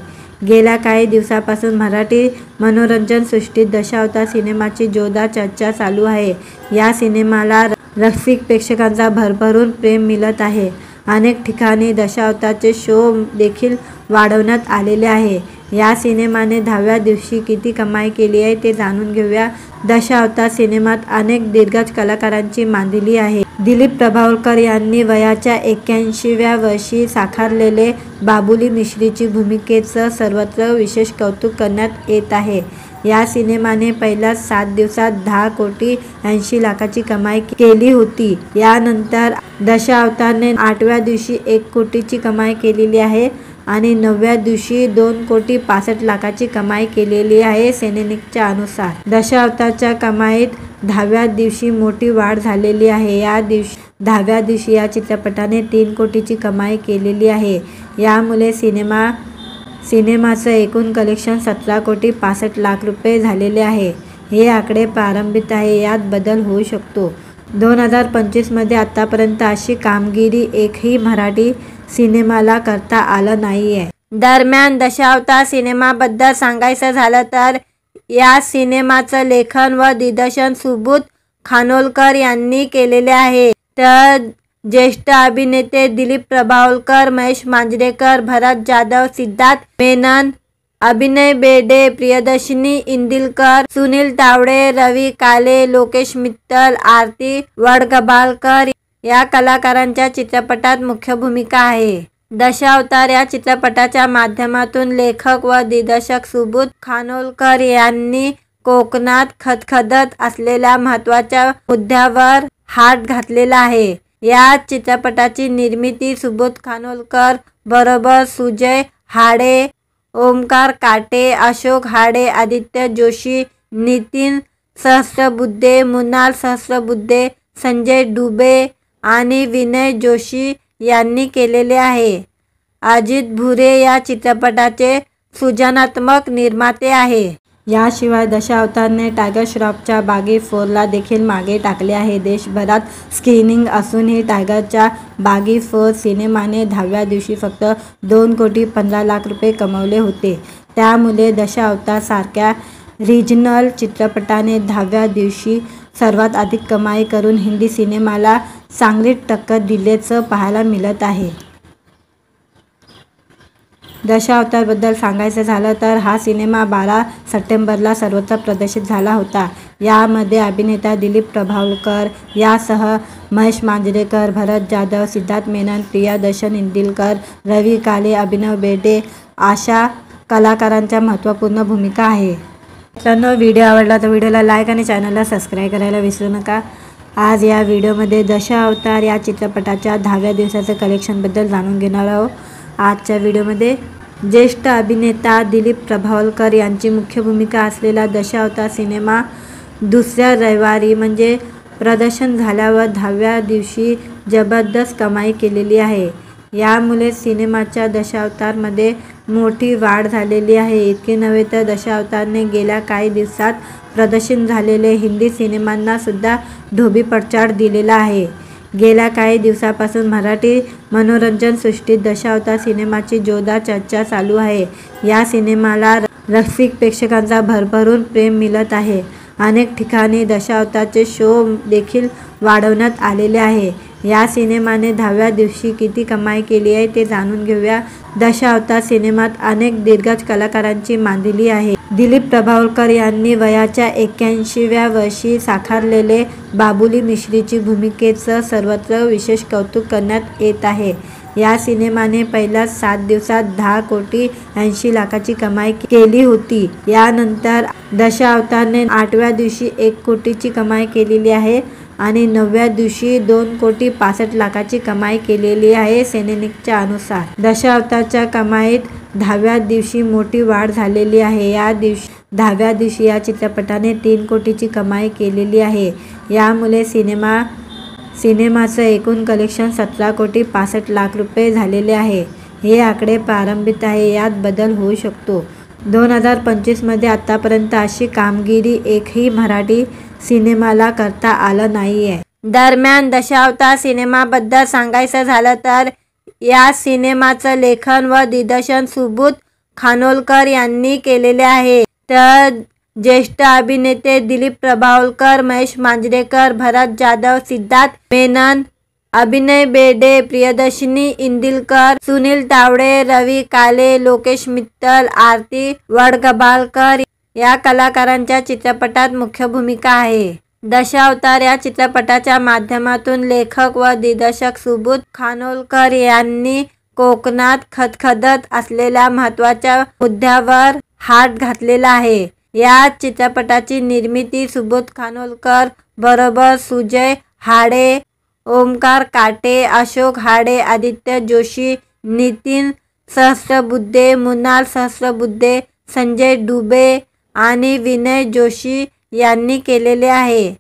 गेल्या काही दिवसापासून मराठी मनोरंजन सृष्टीत दशावतार सिनेमाची जोरदार चर्चा चालू आहे। या सिनेमाला रसिक प्रेक्षकांचा भरभरून प्रेम मिळत आहे। अनेक ठिकाणी दशावतारचे शो देखील वाढवण्यात आलेले आहे। या सिनेमाने 10व्या दिवशी किती कमाई केली आहे ते जाणून घेऊया। दशावतार सिनेमात अनेक दिग्गज कलाकारांची मांदिली आहे। दिलीप प्रभावळकर यांनी वयाच्या 81व्या वर्षी साकारलेले बाबुली मिश्रीची भूमिकेचं सर्वत्र विशेष कौतुक करण्यात येत आहे। या सिनेमाने पहिल्याच 7 दिवसात 10 कोटी 80 लाखाची कमाई केली होती। यानंतर दशावतारने 8व्या दिवशी 1 कोटीची कमाई केलेली आहे आणि 9व्या दिवशी 2 कोटी 65 लाखाची कमाई केलेली आहे। सेनेनिकच्या अनुसार दशावतारच्या कमाईत 10व्या दिवशी मोठी वाढ झालेली आहे। 10व्या दिवशी या चित्रपटाने 3 कोटीची कमाई केलेली आहे। यामुळे सिनेमाचं एकूण कलेक्शन 17 कोटी 65 लाख रुपये झालेले आहे। हे आकडे प्रारंभिक आहे, यात बदल होऊ शकतो। 2025 आतापर्यंत अशी कामगिरी एकही मराठी सिनेमाला करता आलं नाहीये। दरम्यान दशावतार सिनेमाबद्दल सांगायचं झालं तर या सिनेमाचं लेखन व दिग्दर्शन सुबोध खानोलकर यांनी केलेले आहे। तर ज्येष्ठ अभिनेते दिलीप प्रभावळकर, महेश मांजरेकर, भरत जाधव, सिद्धार्थ मेनन, अभिनय बेर्डे, प्रियदर्शनी इंदिलकर, सुनील तावडे, रवी काले, लोकेश मित्तल, आरती वडगबालकर या कलाकारांच्या चित्रपटात मुख्य भूमिका आहे। दशावतार या चित्रपटाच्या माध्यमातून लेखक व दिग्दर्शक सुबोध खानोलकर यांनी कोकणात खदखदत असलेल्या महत्त्वाच्या मुद्द्यावर हात घातलेला आहे। या चित्रपटाची निर्मिती सुबोध खानोलकर बरोबर सुजय हाडे, ओमकार काटे, अशोक हाडे, आदित्य जोशी, नितीन सहस्रबुद्धे, मुनाल सहस्रबुद्धे, संजय डुबे आणि विनय जोशी यांनी केलेले आहे। अजित भुरे या चित्रपटाचे सृजनात्मक निर्माते आहे। याशिवाय दशावतारने टायगर श्रॉफच्या बागी 4ला देखील मागे टाकले आहे। देशभरात स्क्रीनिंग असूनही टायगरच्या बागी 4 सिनेमाने 10व्या दिवशी फक्त 2,15,00,000 रुपये कमवले होते। त्यामुळे दशावतार सारख्या रिजनल चित्रपटाने 10व्या दिवशी सर्वात अधिक कमाई करून हिंदी सिनेमाला चांगली टक्कर दिल्याचं पाहायला मिळत आहे। दशावतारबद्दल सांगायचं झालं तर हा सिनेमा 12 सप्टेंबरला सर्वत्र प्रदर्शित झाला होता। यामध्ये अभिनेता दिलीप प्रभावळकर यासह महेश मांजरेकर, भरत जाधव, सिद्धार्थ मेनन, प्रियदर्शनी इंदिलकर, रवी काले, अभिनय बेर्डे अशा कलाकारांच्या महत्त्वपूर्ण भूमिका आहे। मित्रांनो, व्हिडिओ आवडला तर व्हिडिओला लाईक आणि चॅनलला सबस्क्राईब करायला विसरू नका। आज या व्हिडिओमध्ये दशावतार या चित्रपटाच्या 10व्या दिवसाचं कलेक्शनबद्दल जाणून घेणार आहोत। आजच्या व्हिडिओमध्ये ज्येष्ठ अभिनेता दिलीप प्रभावळकर यांची मुख्य भूमिका असलेला दशावतार सिनेमा दुसऱ्या रविवारी म्हणजे प्रदर्शन झाल्यावर 10व्या दिवशी जबरदस्त कमाई केलेली आहे। यामुळे सिनेमाच्या दशावतारमध्ये मोठी वाढ झालेली आहे। इतके नव्हे तर दशावतारने गेल्या काही दिवसात प्रदर्शित झालेले हिंदी सिनेमांना सुद्धा धोबीपछाड दिलेला आहे। गेल्या काही दिवसापासून मराठी मनोरंजन सृष्टीत दशावतार सिनेमाची जोरदार चर्चा चालू आहे। या सिनेमाला रसिक प्रेक्षकांचा भरभरून प्रेम मिळत आहे। अनेक ठिकाणी दशावतारचे शो देखील वाढवण्यात आलेले आहे। या सिनेमाने 10व्या दिवशी किती कमाई केली आहे ते जाणून घेऊया। दशावतार सिनेमात अनेक दिग्गज कलाकारांची मांदिली आहे। दिलीप प्रभावळकर यांनी वयाच्या 81व्या वर्षी साकारलेले बाबुली मिश्रीची भूमिकेचं सर्वत्र विशेष कौतुक करण्यात येत आहे। या सिनेमाने पहिल्याच 7 दिवसात 10,80,00,000ची कमाई केली होती। यानंतर दशावतारने 8व्या दिवशी 1 कोटीची कमाई केलेली आहे आणि 9व्या दिवशी 2,65,00,000ची कमाई केलेली आहे। सेनेनिकच्या अनुसार दशावतारच्या कमाईत 10व्या दिवशी मोठी वाढ झालेली आहे। 10व्या दिवशी या चित्रपटाने 3 कोटीची कमाई केलेली आहे। यामुळे सिनेमाचं एकूण कलेक्शन 17,65,00,000 रुपये झालेले आहे। हे आकडे प्रारंभिक आहे, यात बदल होऊ शकतो। 2025मध्ये आतापर्यंत अशी कामगिरी एकही मराठी सिनेमाला करता आलं नाहीये। दरम्यान दशावतार सिनेमाबद्दल सांगायचं झालं तर या सिनेमाचं लेखन व दिग्दर्शन सुबोध खानोलकर यांनी केलेले आहे। तर ज्येष्ठ अभिनेते दिलीप प्रभावळकर, महेश मांजरेकर, भरत जाधव, सिद्धार्थ मेनन, अभिनय बेर्डे, प्रियदर्शनी इंदिलकर, सुनील तावडे, रवी काले, लोकेश मित्तल, आरती वडगबालकर या कलाकारांच्या चित्रपटात मुख्य भूमिका आहे। दशावतार या चित्रपटाच्या माध्यमातून लेखक व दिग्दर्शक सुबोध खानोलकर यांनी कोकणात खदखदत असलेल्या महत्त्वाच्या मुद्द्यावर हात घातलेला आहे। या चित्रपटाची निर्मिती सुबोध खानोलकर बरोबर सुजय हाडे, ओमकार काटे, अशोक हाडे, आदित्य जोशी, नितीन सहस्रबुद्धे, मुनाल सहस्रबुद्धे, संजय डुबे आणि विनय जोशी यांनी केलेले आहे।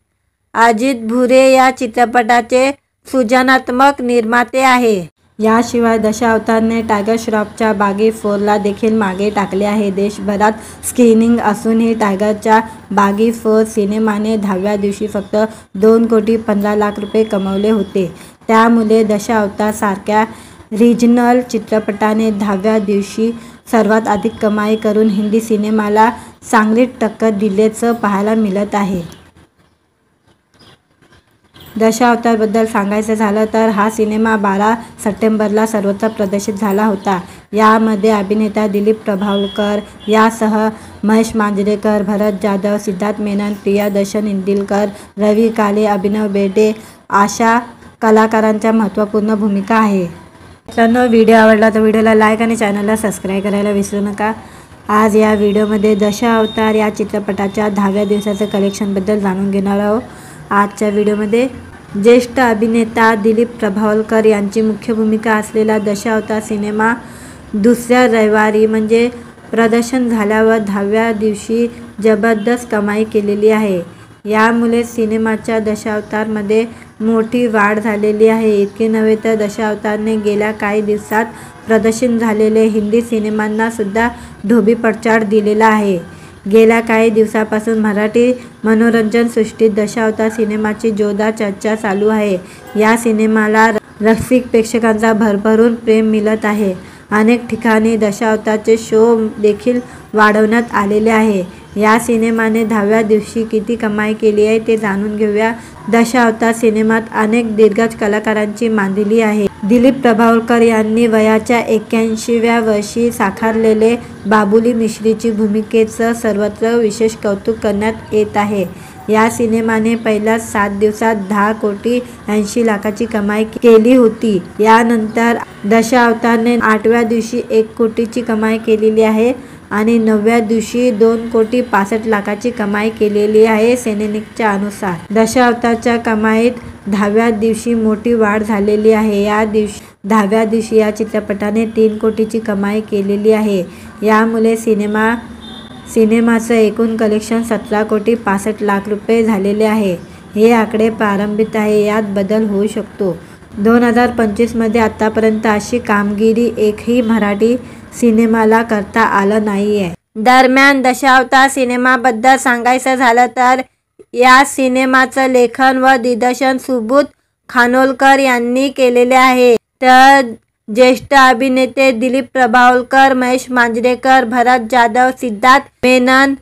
अजित भुरे या चित्रपटाचे सृजनात्मक निर्माते आहे। याशिवाय दशावतारने टायगर श्रॉफच्या बागी 4ला देखील मागे टाकले आहे। देशभरात स्क्रीनिंग असूनही टायगरच्या बागी 4 सिनेमाने 10व्या दिवशी फक्त 2,15,00,000 रुपये कमवले होते। त्यामुळे दशावतार सारख्या रिजनल चित्रपटाने 10व्या दिवशी सर्वात अधिक कमाई करून हिंदी सिनेमाला चांगली टक्कर दिल्याचं पाहायला मिळत आहे। दशावतारबद्दल सांगायचं झालं तर हा सिनेमा 12 सप्टेंबरला सर्वत्र प्रदर्शित झाला होता. यामध्ये अभिनेता दिलीप प्रभावळकर यासह महेश मांजरेकर, भरत जाधव, सिद्धार्थ मेनन, प्रियदर्शनी इंदिलकर, रवी काले, अभिनव बेर्डे अशा कलाकारांच्या महत्त्वपूर्ण भूमिका आहे. मित्रांनो, व्हिडिओ आवडला तर व्हिडिओला लाईक आणि चॅनलला सबस्क्राईब करायला विसरू नका. आज या व्हिडिओमध्ये दशावतार या चित्रपटाच्या 10व्या दिवसाचं कलेक्शनबद्दल जाणून घेणार आहोत. आजच्या व्हिडिओमध्ये ज्येष्ठ अभिनेता दिलीप प्रभावळकर यांची मुख्य भूमिका असलेला दशावतार सिनेमा दुसऱ्या रविवारी म्हणजे प्रदर्शन झाल्यावर 10व्या दिवशी जबरदस्त कमाई केलेली आहे. यामुळे सिनेमाच्या दशावतारमध्ये मोठी वाढ झालेली आहे. इतके नव्हे तर दशावतारने गेल्या काही दिवसात प्रदर्शित झालेले हिंदी सिनेमांना सुद्धा धोबीपछाड दिलेला आहे. गेल्या काही दिवसापासून मराठी मनोरंजन सृष्टीत दशावतार सिनेमाची जोरदार चर्चा चालू आहे. या सिनेमाला रसिक प्रेक्षकांचा भरभरून प्रेम मिळत आहे. अनेक ठिकाणी दशावतारचे शो देखील वाढवण्यात आलेले आहे. या सिनेमाने 10व्या दिवशी किती कमाई केली आहे ते जाणून घेऊया. दशावतार सिनेमात अनेक दिग्गज कलाकारांची मांदिली आहे. दिलीप प्रभावळकर यांनी वयाच्या 81व्या वर्षी साकारलेले बाबुली मिश्रीची भूमिकेचं सर्वत्र विशेष कौतुक करण्यात येत आहे. या सिनेमाने पहिल्याच 7 दिवसात 10 कोटी 80 लाखाची कमाई केली होती. यानंतर दशावतारने 8व्या दिवशी 1 कोटीची कमाई केलेली आहे आणि 9व्या दिवशी 2 कोटी 65 लाखाची कमाई केलेली आहे. सेनेनिकच्या अनुसार दशावतारच्या कमाईत 10व्या दिवशी मोठी वाढ झालेली आहे. 10व्या दिवशी या चित्रपटाने 3 कोटीची कमाई केलेली आहे. यामुळे सिनेमाचं एकूण कलेक्शन 17 कोटी 65 लाख रुपये झालेले आहे. हे आकडे प्रारंभिक आहे, यात बदल होऊ शकतो. 2025मध्ये आतापर्यंत अशी कामगिरी एकही मराठी सिनेमाला करता आलं नाहीये. दरम्यान दशावतार सिनेमाबद्दल सांगायचं झालं तर या सिनेमाचं लेखन व दिग्दर्शन सुबोध खानोलकर यांनी केलेले आहे. तर ज्येष्ठ अभिनेते दिलीप प्रभावळकर, महेश मांजरेकर, भरत जाधव, सिद्धार्थ मेनन,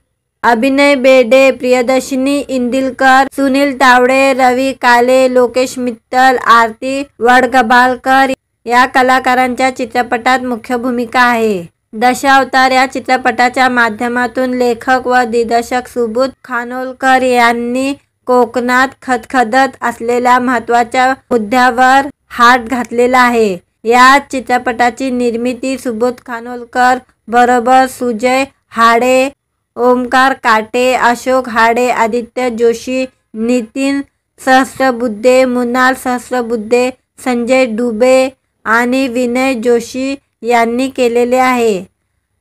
अभिनव बेर्डे, प्रियदर्शनी इंदिलकर, सुनील तावडे, रवी काले, लोकेश मित्तल, आरती वडगबालकर या कलाकारांच्या चित्रपटात मुख्य भूमिका आहे. दशावतार या चित्रपटाच्या माध्यमातून लेखक व दिग्दर्शक सुबोध खानोलकर यांनी कोकणात खदखदत असलेल्या महत्त्वाच्या मुद्द्यावर हात घातलेला आहे. या चित्रपटाची निर्मिती सुबोध खानोलकर बरोबर सुजय हाडे, ओमकार काटे, अशोक हाडे, आदित्य जोशी, नितीन सहस्रबुद्धे, मृणाल सहस्रबुद्धे, संजय डुबे आणि विनय जोशी यांनी केलेले आहे.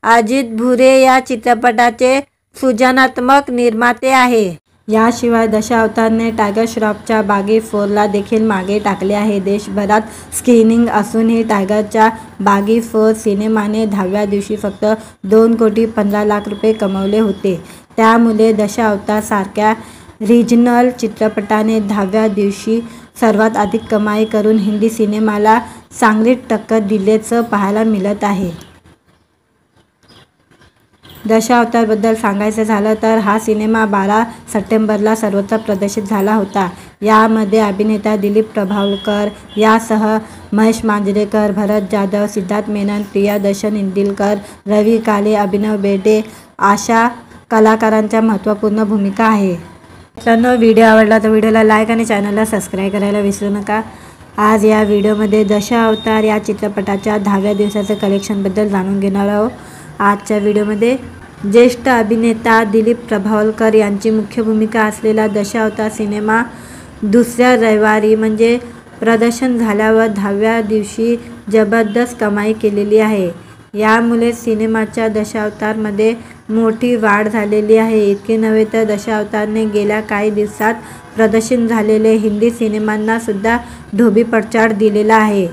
अजित भुरे या चित्रपटाचे सृजनात्मक निर्माते आहे. याशिवाय दशावतारने टायगर श्रॉफच्या बागी 4ला देखील मागे टाकले आहे. देशभरात स्क्रीनिंग असूनही टायगरच्या बागी 4 सिनेमाने 10व्या दिवशी फक्त 2 कोटी 15 लाख रुपये कमवले होते. त्यामुळे दशावतार सारख्या रिजनल चित्रपटाने 10व्या दिवशी सर्वात अधिक कमाई करून हिंदी सिनेमाला चांगली टक्कर दिल्याचं पाहायला मिळत आहे. दशावतारबद्दल सांगायचं झालं तर हा सिनेमा 12 सप्टेंबरला सर्वत्र प्रदर्शित झाला होता. यामध्ये अभिनेता दिलीप प्रभावळकर यासह महेश मांजरेकर, भरत जाधव, सिद्धार्थ मेनन, प्रियदर्शनी इंदिलकर, रवी काले, अभिनव बेर्डे अशा कलाकारांच्या महत्त्वपूर्ण भूमिका आहे. मित्रांनो, व्हिडिओ आवडला तर व्हिडिओला लाईक आणि चॅनलला सबस्क्राईब करायला विसरू नका. आज या व्हिडिओमध्ये दशावतार या चित्रपटाच्या 10व्या दिवसाचं कलेक्शनबद्दल जाणून घेणार आहोत. आजच्या व्हिडिओमध्ये ज्येष्ठ अभिनेता दिलीप प्रभावळकर यांची मुख्य भूमिका असलेला दशावतार सिनेमा दुसऱ्या रविवारी म्हणजे प्रदर्शन झाल्यावर 10व्या दिवशी जबरदस्त कमाई केलेली आहे. यामुळे सिनेमाच्या दशावतारमध्ये मोठी वाढ झालेली आहे. इतके नव्हे तर दशावतारने गेल्या काही दिवसात प्रदर्शित झालेले हिंदी सिनेमांना सुद्धा धोबीपछाड दिलेला आहे.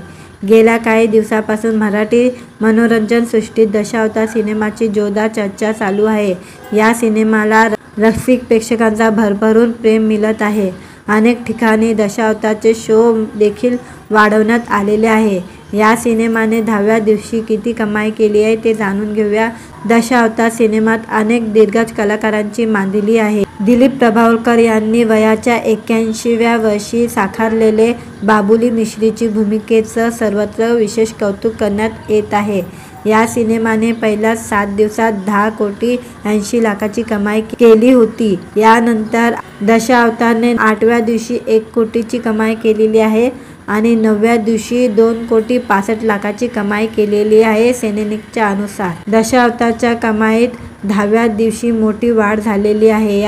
गेल्या काही दिवसापासून मराठी मनोरंजन सृष्टीत दशावतार सिनेमाची जोरदार चर्चा चालू आहे. या सिनेमाला रसिक प्रेक्षकांचा भरभरून प्रेम मिळत आहे. अनेक ठिकाणी दशावतारचे शो देखील वाढवण्यात आलेले आहे. या सिनेमाने 10व्या दिवशी किती कमाई केली आहे ते जाणून घेऊया। दशावतार सिनेमात अनेक दिग्गज कलाकारांची मांदिली आहे। दिलीप प्रभावळकर यांनी वयाच्या 81व्या वर्षी साकारलेले बाबुली मिश्रीची भूमिकेचं सर्वत्र विशेष कौतुक करण्यात येत आहे। या सिनेमाने पहिल्याच 7 दिवसात 10 कोटी 80 लाखाची कमाई केली होती। यानंतर दशावतारने 8व्या दिवशी 1 कोटीची कमाई केलेली आहे आणि 9व्या दिवशी 2 कोटी 65 लाखाची कमाई केलेली आहे। सेनेनिकच्या अनुसार दशावतारच्या कमाईत 10व्या दिवशी मोठी वाढ झालेली आहे।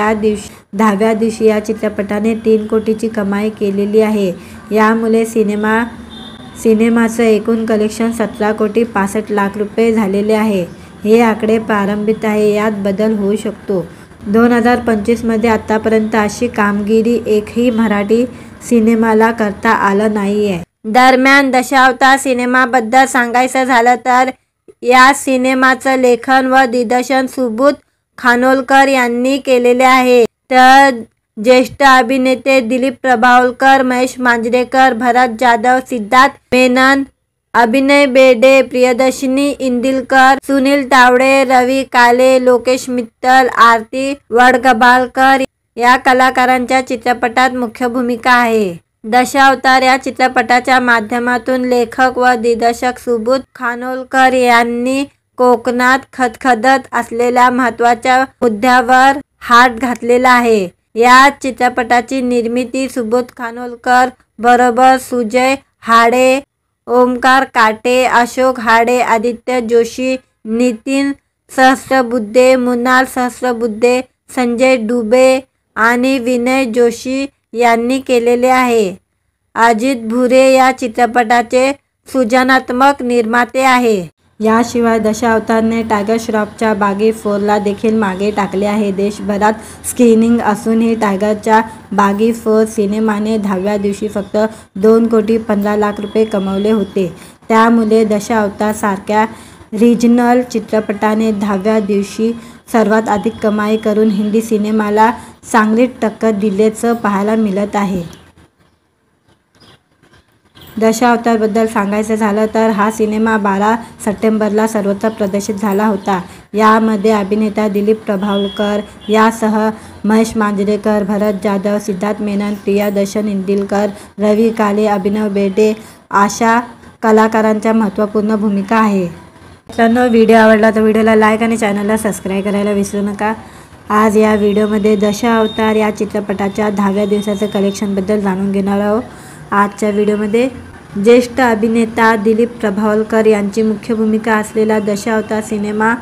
10व्या दिवशी या चित्रपटाने 3 कोटीची कमाई केलेली आहे। यामुळे सिनेमाचं एकूण कलेक्शन 17 कोटी 65 लाख रुपये झालेले आहे। हे आकडे प्रारंभिक आहे, यात बदल होऊ शकतो। 2025 मध्ये आतापर्यंत अशी कामगिरी एकही मराठी सिनेमाला करता आलं नाहीये। दरम्यान दशावतार सिनेमाबद्दल सांगायचं झालं तर या सिनेमाचं लेखन व दिग्दर्शन सुबोध खानोलकर यांनी केलेले आहे। तर ज्येष्ठ अभिनेते दिलीप प्रभावळकर, महेश मांजरेकर, भरत जाधव, सिद्धार्थ मेनन, अभिनय बेर्डे, प्रियदर्शनी इंदिलकर, सुनील तावडे, रवी काले, लोकेश मित्तल, आरती वडगबालकर या कलाकारांच्या चित्रपटात मुख्य भूमिका आहे। दशावतार या चित्रपटाच्या माध्यमातून लेखक व दिग्दर्शक सुबोध खानोलकर यांनी कोकणात खदखदत असलेल्या महत्त्वाच्या मुद्द्यावर हात घातलेला आहे। या चित्रपटाची निर्मिती सुबोध खानोलकर बरोबर सुजय हाडे, ओमकार काटे, अशोक हाडे, आदित्य जोशी, नितीन सहस्त्रबुद्धे, मुनाल सहस्त्रबुद्धे, संजय डुबे आणि विनय जोशी यांनी केलेले आहे। अजित भुरे या चित्रपटाचे सृजनात्मक निर्माते आहे। याशिवाय दशावतारने टायगर श्रॉफच्या बागी 4ला देखील मागे टाकले आहे। देशभरात स्क्रीनिंग असूनही टायगरच्या बागी 4 सिनेमाने 10व्या दिवशी फक्त 2 कोटी 15 लाख रुपये कमवले होते। त्यामुळे दशावतार सारख्या रिजनल चित्रपटाने 10व्या दिवशी सर्वात अधिक कमाई करून हिंदी सिनेमाला चांगली टक्कर दिल्याचं पाहायला मिळत आहे। दशावतारबद्दल सांगायचं झालं तर हा सिनेमा 12 सप्टेंबरला सर्वत्र प्रदर्शित झाला होता। यामध्ये अभिनेता दिलीप प्रभावळकर यासह महेश मांजरेकर, भरत जाधव, सिद्धार्थ मेनन, प्रियदर्शनी इंदिलकर, रवी काले, अभिनय बेर्डे अशा कलाकारांच्या महत्त्वपूर्ण भूमिका आहे। मित्रांनो, व्हिडिओ आवडला तर व्हिडिओला लाईक आणि चॅनलला सबस्क्राईब करायला विसरू नका। आज या व्हिडिओमध्ये दशावतार या चित्रपटाच्या 10व्या दिवसाचं कलेक्शनबद्दल जाणून घेणार आहोत। आजच्या व्हिडिओमध्ये ज्येष्ठ अभिनेता दिलीप प्रभावळकर यांची मुख्य भूमिका असलेला दशावतार सिनेमा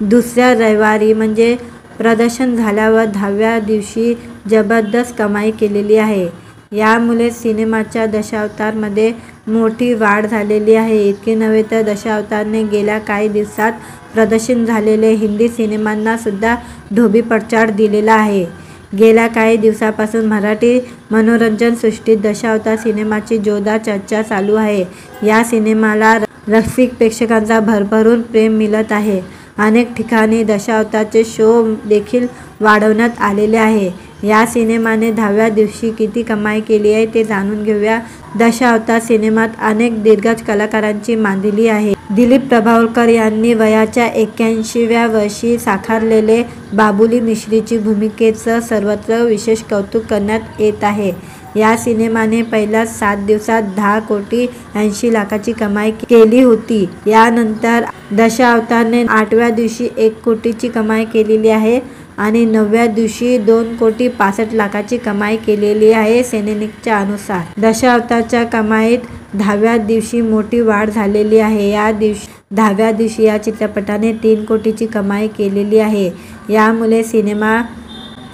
दुसऱ्या रविवारी म्हणजे प्रदर्शन झाल्यावर 10व्या दिवशी जबरदस्त कमाई केलेली आहे। यामुळे सिनेमाच्या दशावतारमध्ये मोठी वाढ झालेली आहे। इतके नव्हे तर दशावतारने गेल्या काही दिवसात प्रदर्शित झालेले हिंदी सिनेमांना सुद्धा ढोबळमानात दिलेला आहे। गेल्या काही दिवसापासून मराठी मनोरंजन सृष्टीत दशावतार सिनेमाची जोरदार चर्चा चालू आहे। या सिनेमाला रसिक प्रेक्षकांचा भरभरून प्रेम मिळत आहे। अनेक ठिकाणी दशावतारचे शो देखील वाढवण्यात आलेले आहे। या सिनेमाने 10व्या दिवशी किती कमाई केली आहे ते जाणून घेऊया। दशावतार सिनेमात अनेक दिग्गज कलाकारांची मांदिली आहे। दिलीप प्रभावळकर यांनी वयाच्या 81व्या वर्षी साकारलेले बाबुली मिश्रीची भूमिकेचं सर्वत्र विशेष कौतुक करण्यात येत आहे। या सिनेमाने पहिल्याच 7 दिवसात 10 कोटी 80 लाखाची कमाई केली होती। यानंतर दशावतारने 8व्या दिवशी 1 कोटीची कमाई केलेली आहे आणि 9व्या दिवशी 2 कोटी 65 लाखाची कमाई केलेली आहे। सेनेनिकच्या अनुसार दशावतारच्या कमाईत 10व्या दिवशी मोठी वाढ झालेली आहे। 10व्या दिवशी या चित्रपटाने 3 कोटीची कमाई केलेली आहे। यामुळे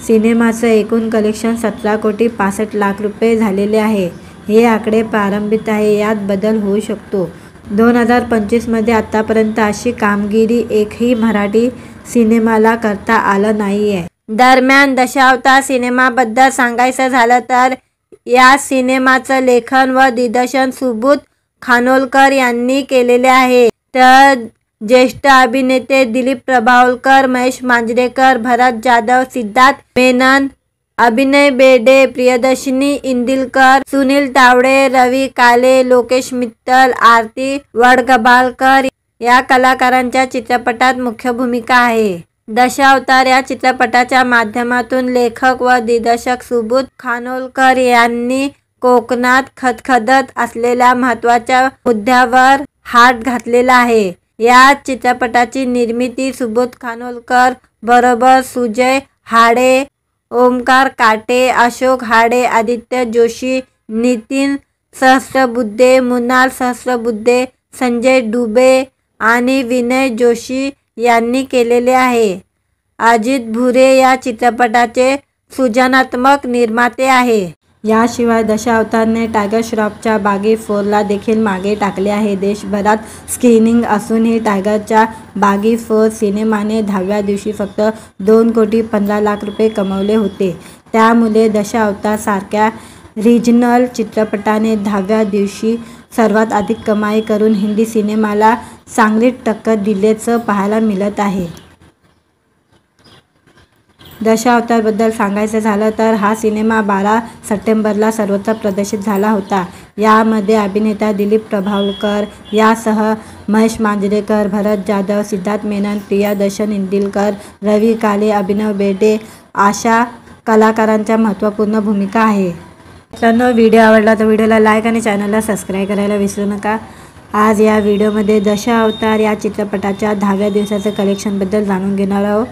सिनेमाचं एकूण कलेक्शन 17 कोटी 65 लाख रुपये झालेले आहे। हे आकडे प्रारंभिक आहे, यात बदल होऊ शकतो। 2025 मध्ये आतापर्यंत अशी कामगिरी एकही मराठी सिनेमाला करता आलं नाहीये। दरम्यान दशावतार सिनेमाबद्दल सांगायचं झालं तर या सिनेमाचं लेखन व दिग्दर्शन सुबोध खानोलकर यांनी केलेले आहे। तर ज्येष्ठ अभिनेते दिलीप प्रभावळकर, महेश मांजरेकर, भरत जाधव, सिद्धार्थ मेनन, अभिनय बेर्डे, प्रियदर्शनी इंदिलकर, सुनील तावडे, रवी काले, लोकेश मित्तल, आरती वडगबालकर या कलाकारांच्या चित्रपटात मुख्य भूमिका आहे. दशावतार या चित्रपटाच्या माध्यमातून लेखक व दिग्दर्शक सुबोध खानोलकर यांनी कोकणात खदखदत असलेल्या महत्त्वाच्या मुद्द्यावर हात घातलेला आहे. या चित्रपटाची निर्मिती सुबोध खानोलकर बरोबर सुजय हाडे, ओमकार काटे, अशोक हाडे, आदित्य जोशी, नितीन सहस्रबुद्धे, मृणाल सहस्रबुद्धे, संजय डुबे आणि विनय जोशी यांनी केलेले आहे. अजित भुरे या चित्रपटाचे सृजनात्मक निर्माते आहे. याशिवाय दशावतारने टायगर श्रॉफच्या बागी 4ला देखील मागे टाकले आहे. देशभरात स्क्रीनिंग असूनही टायगरच्या बागी 4 सिनेमाने 10व्या दिवशी फक्त 2,15,00,000 रुपये कमवले होते. त्यामुळे दशावतारसारख्या रिजनल चित्रपटाने 10व्या दिवशी सर्वात अधिक कमाई करून हिंदी सिनेमाला चांगली टक्कर दिल्याचं पाहायला मिळत आहे. दशावतारबद्दल सांगायचं झालं तर हा सिनेमा 12 सप्टेंबरला सर्वत्र प्रदर्शित झाला होता. यामध्ये अभिनेता दिलीप प्रभावळकर यासह महेश मांजरेकर, भरत जाधव, सिद्धार्थ मेनन, प्रियदर्शनी इंदिलकर, रवी काले, अभिनय बेर्डे अशा कलाकारांच्या महत्त्वपूर्ण भूमिका आहे. मित्रांनो, व्हिडिओ आवडला तर व्हिडिओला लाईक आणि चॅनलला सबस्क्राईब करायला विसरू नका. आज या व्हिडिओमध्ये दशावतार या चित्रपटाच्या 10व्या दिवसाचं कलेक्शनबद्दल जाणून घेणार आहोत.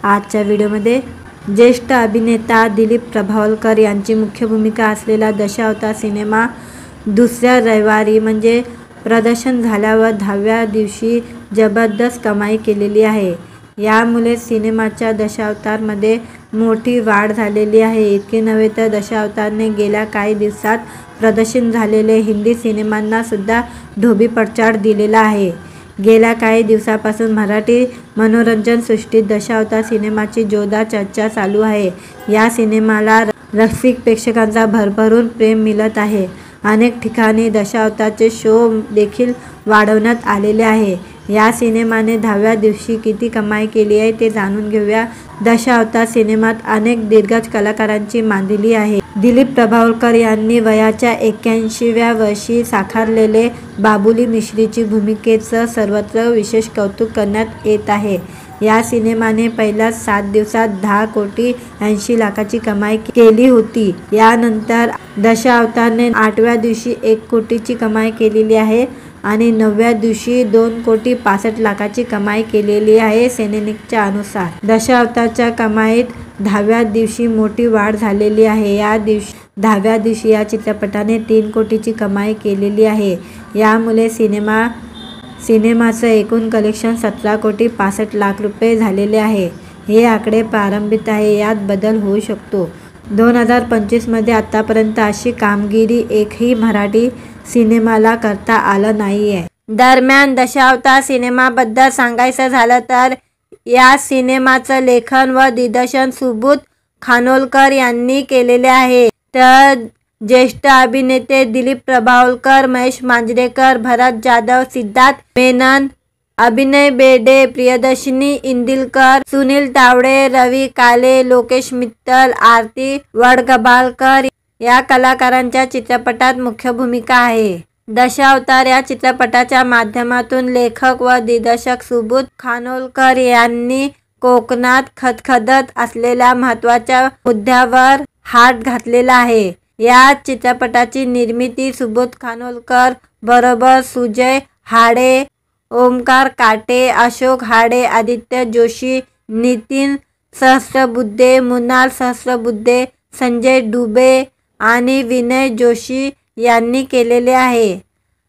आजच्या व्हिडिओमध्ये ज्येष्ठ अभिनेता दिलीप प्रभावळकर यांची मुख्य भूमिका असलेला दशावतार सिनेमा दुसऱ्या रविवारी म्हणजे प्रदर्शन झाल्यावर 10व्या दिवशी जबरदस्त कमाई केलेली आहे. यामुळे सिनेमाच्या दशावतारमध्ये मोठी वाढ झालेली आहे. इतके नव्हे तर दशावतारने गेल्या काही दिवसात प्रदर्शित झालेले हिंदी सिनेमांना सुद्धा ढोबळमानाने दिलेला आहे. गेल्या काही दिवसापासून मराठी मनोरंजन सृष्टीत दशावतार सिनेमाची जोरदार चर्चा चालू आहे. या सिनेमाला रसिक प्रेक्षकांचा भरभरून प्रेम मिळत आहे. अनेक ठिकाणी दशावतारचे शो देखील वाढवण्यात आलेले आहे. या सिनेमाने 10व्या दिवशी किती कमाई केली आहे ते जाणून घेऊया. दशावतार सिनेमात अनेक दिग्गज कलाकारांची मांदिली आहे. दिलीप प्रभावळकर यांनी वयाच्या 81व्या वर्षी साकारलेले बाबुली मिश्रीची भूमिकेचं सर्वत्र विशेष कौतुक करण्यात येत आहे. या सिनेमाने पहिल्याच 7 दिवसात 10,80,00,000ची कमाई केली होती. यानंतर दशावतारने 8व्या दिवशी 1 कोटीची कमाई केलेली आहे आणि 9व्या दिवशी 2,65,00,000ची कमाई केलेली आहे. सेनेनिकच्या अनुसार दशावतारच्या कमाईत 10व्या दिवशी मोठी वाढ झालेली आहे. 10व्या दिवशी या चित्रपटाने 3 कोटीची कमाई केलेली आहे. यामुळे सिनेमाचं एकूण कलेक्शन 17,65,00,000 रुपये झालेले आहे. हे आकडे प्रारंभिक आहे, यात बदल होऊ शकतो. 2025मध्ये आतापर्यंत अशी कामगिरी एकही मराठी सिनेमाला करता आलं नाहीये. दरम्यान दशावतार सिनेमाबद्दल सांगायचं झालं तर या सिनेमाचं लेखन व दिग्दर्शन सुबोध खानोलकर यांनी केलेले आहे. तर ज्येष्ठ अभिनेते दिलीप प्रभावळकर, महेश मांजरेकर, भरत जाधव, सिद्धार्थ मेनन, अभिनय बेर्डे, प्रियदर्शनी इंदिलकर, सुनील तावडे, रवी काले, लोकेश मित्तल, आरती वडगबालकर या कलाकारांच्या चित्रपटात मुख्य भूमिका आहे. दशावतार या चित्रपटाच्या माध्यमातून लेखक व दिग्दर्शक सुबोध खानोलकर यांनी कोकणात खदखदत असलेल्या महत्त्वाच्या मुद्द्यावर हात घातलेला आहे. या चित्रपटाची निर्मिती सुबोध खानोलकर बरोबर सुजय हाडे, ओमकार काटे, अशोक हाडे, आदित्य जोशी, नितीन सहस्रबुद्धे, मृणाल सहस्रबुद्धे, संजय डुबे आणि विनय जोशी यांनी केलेले आहे.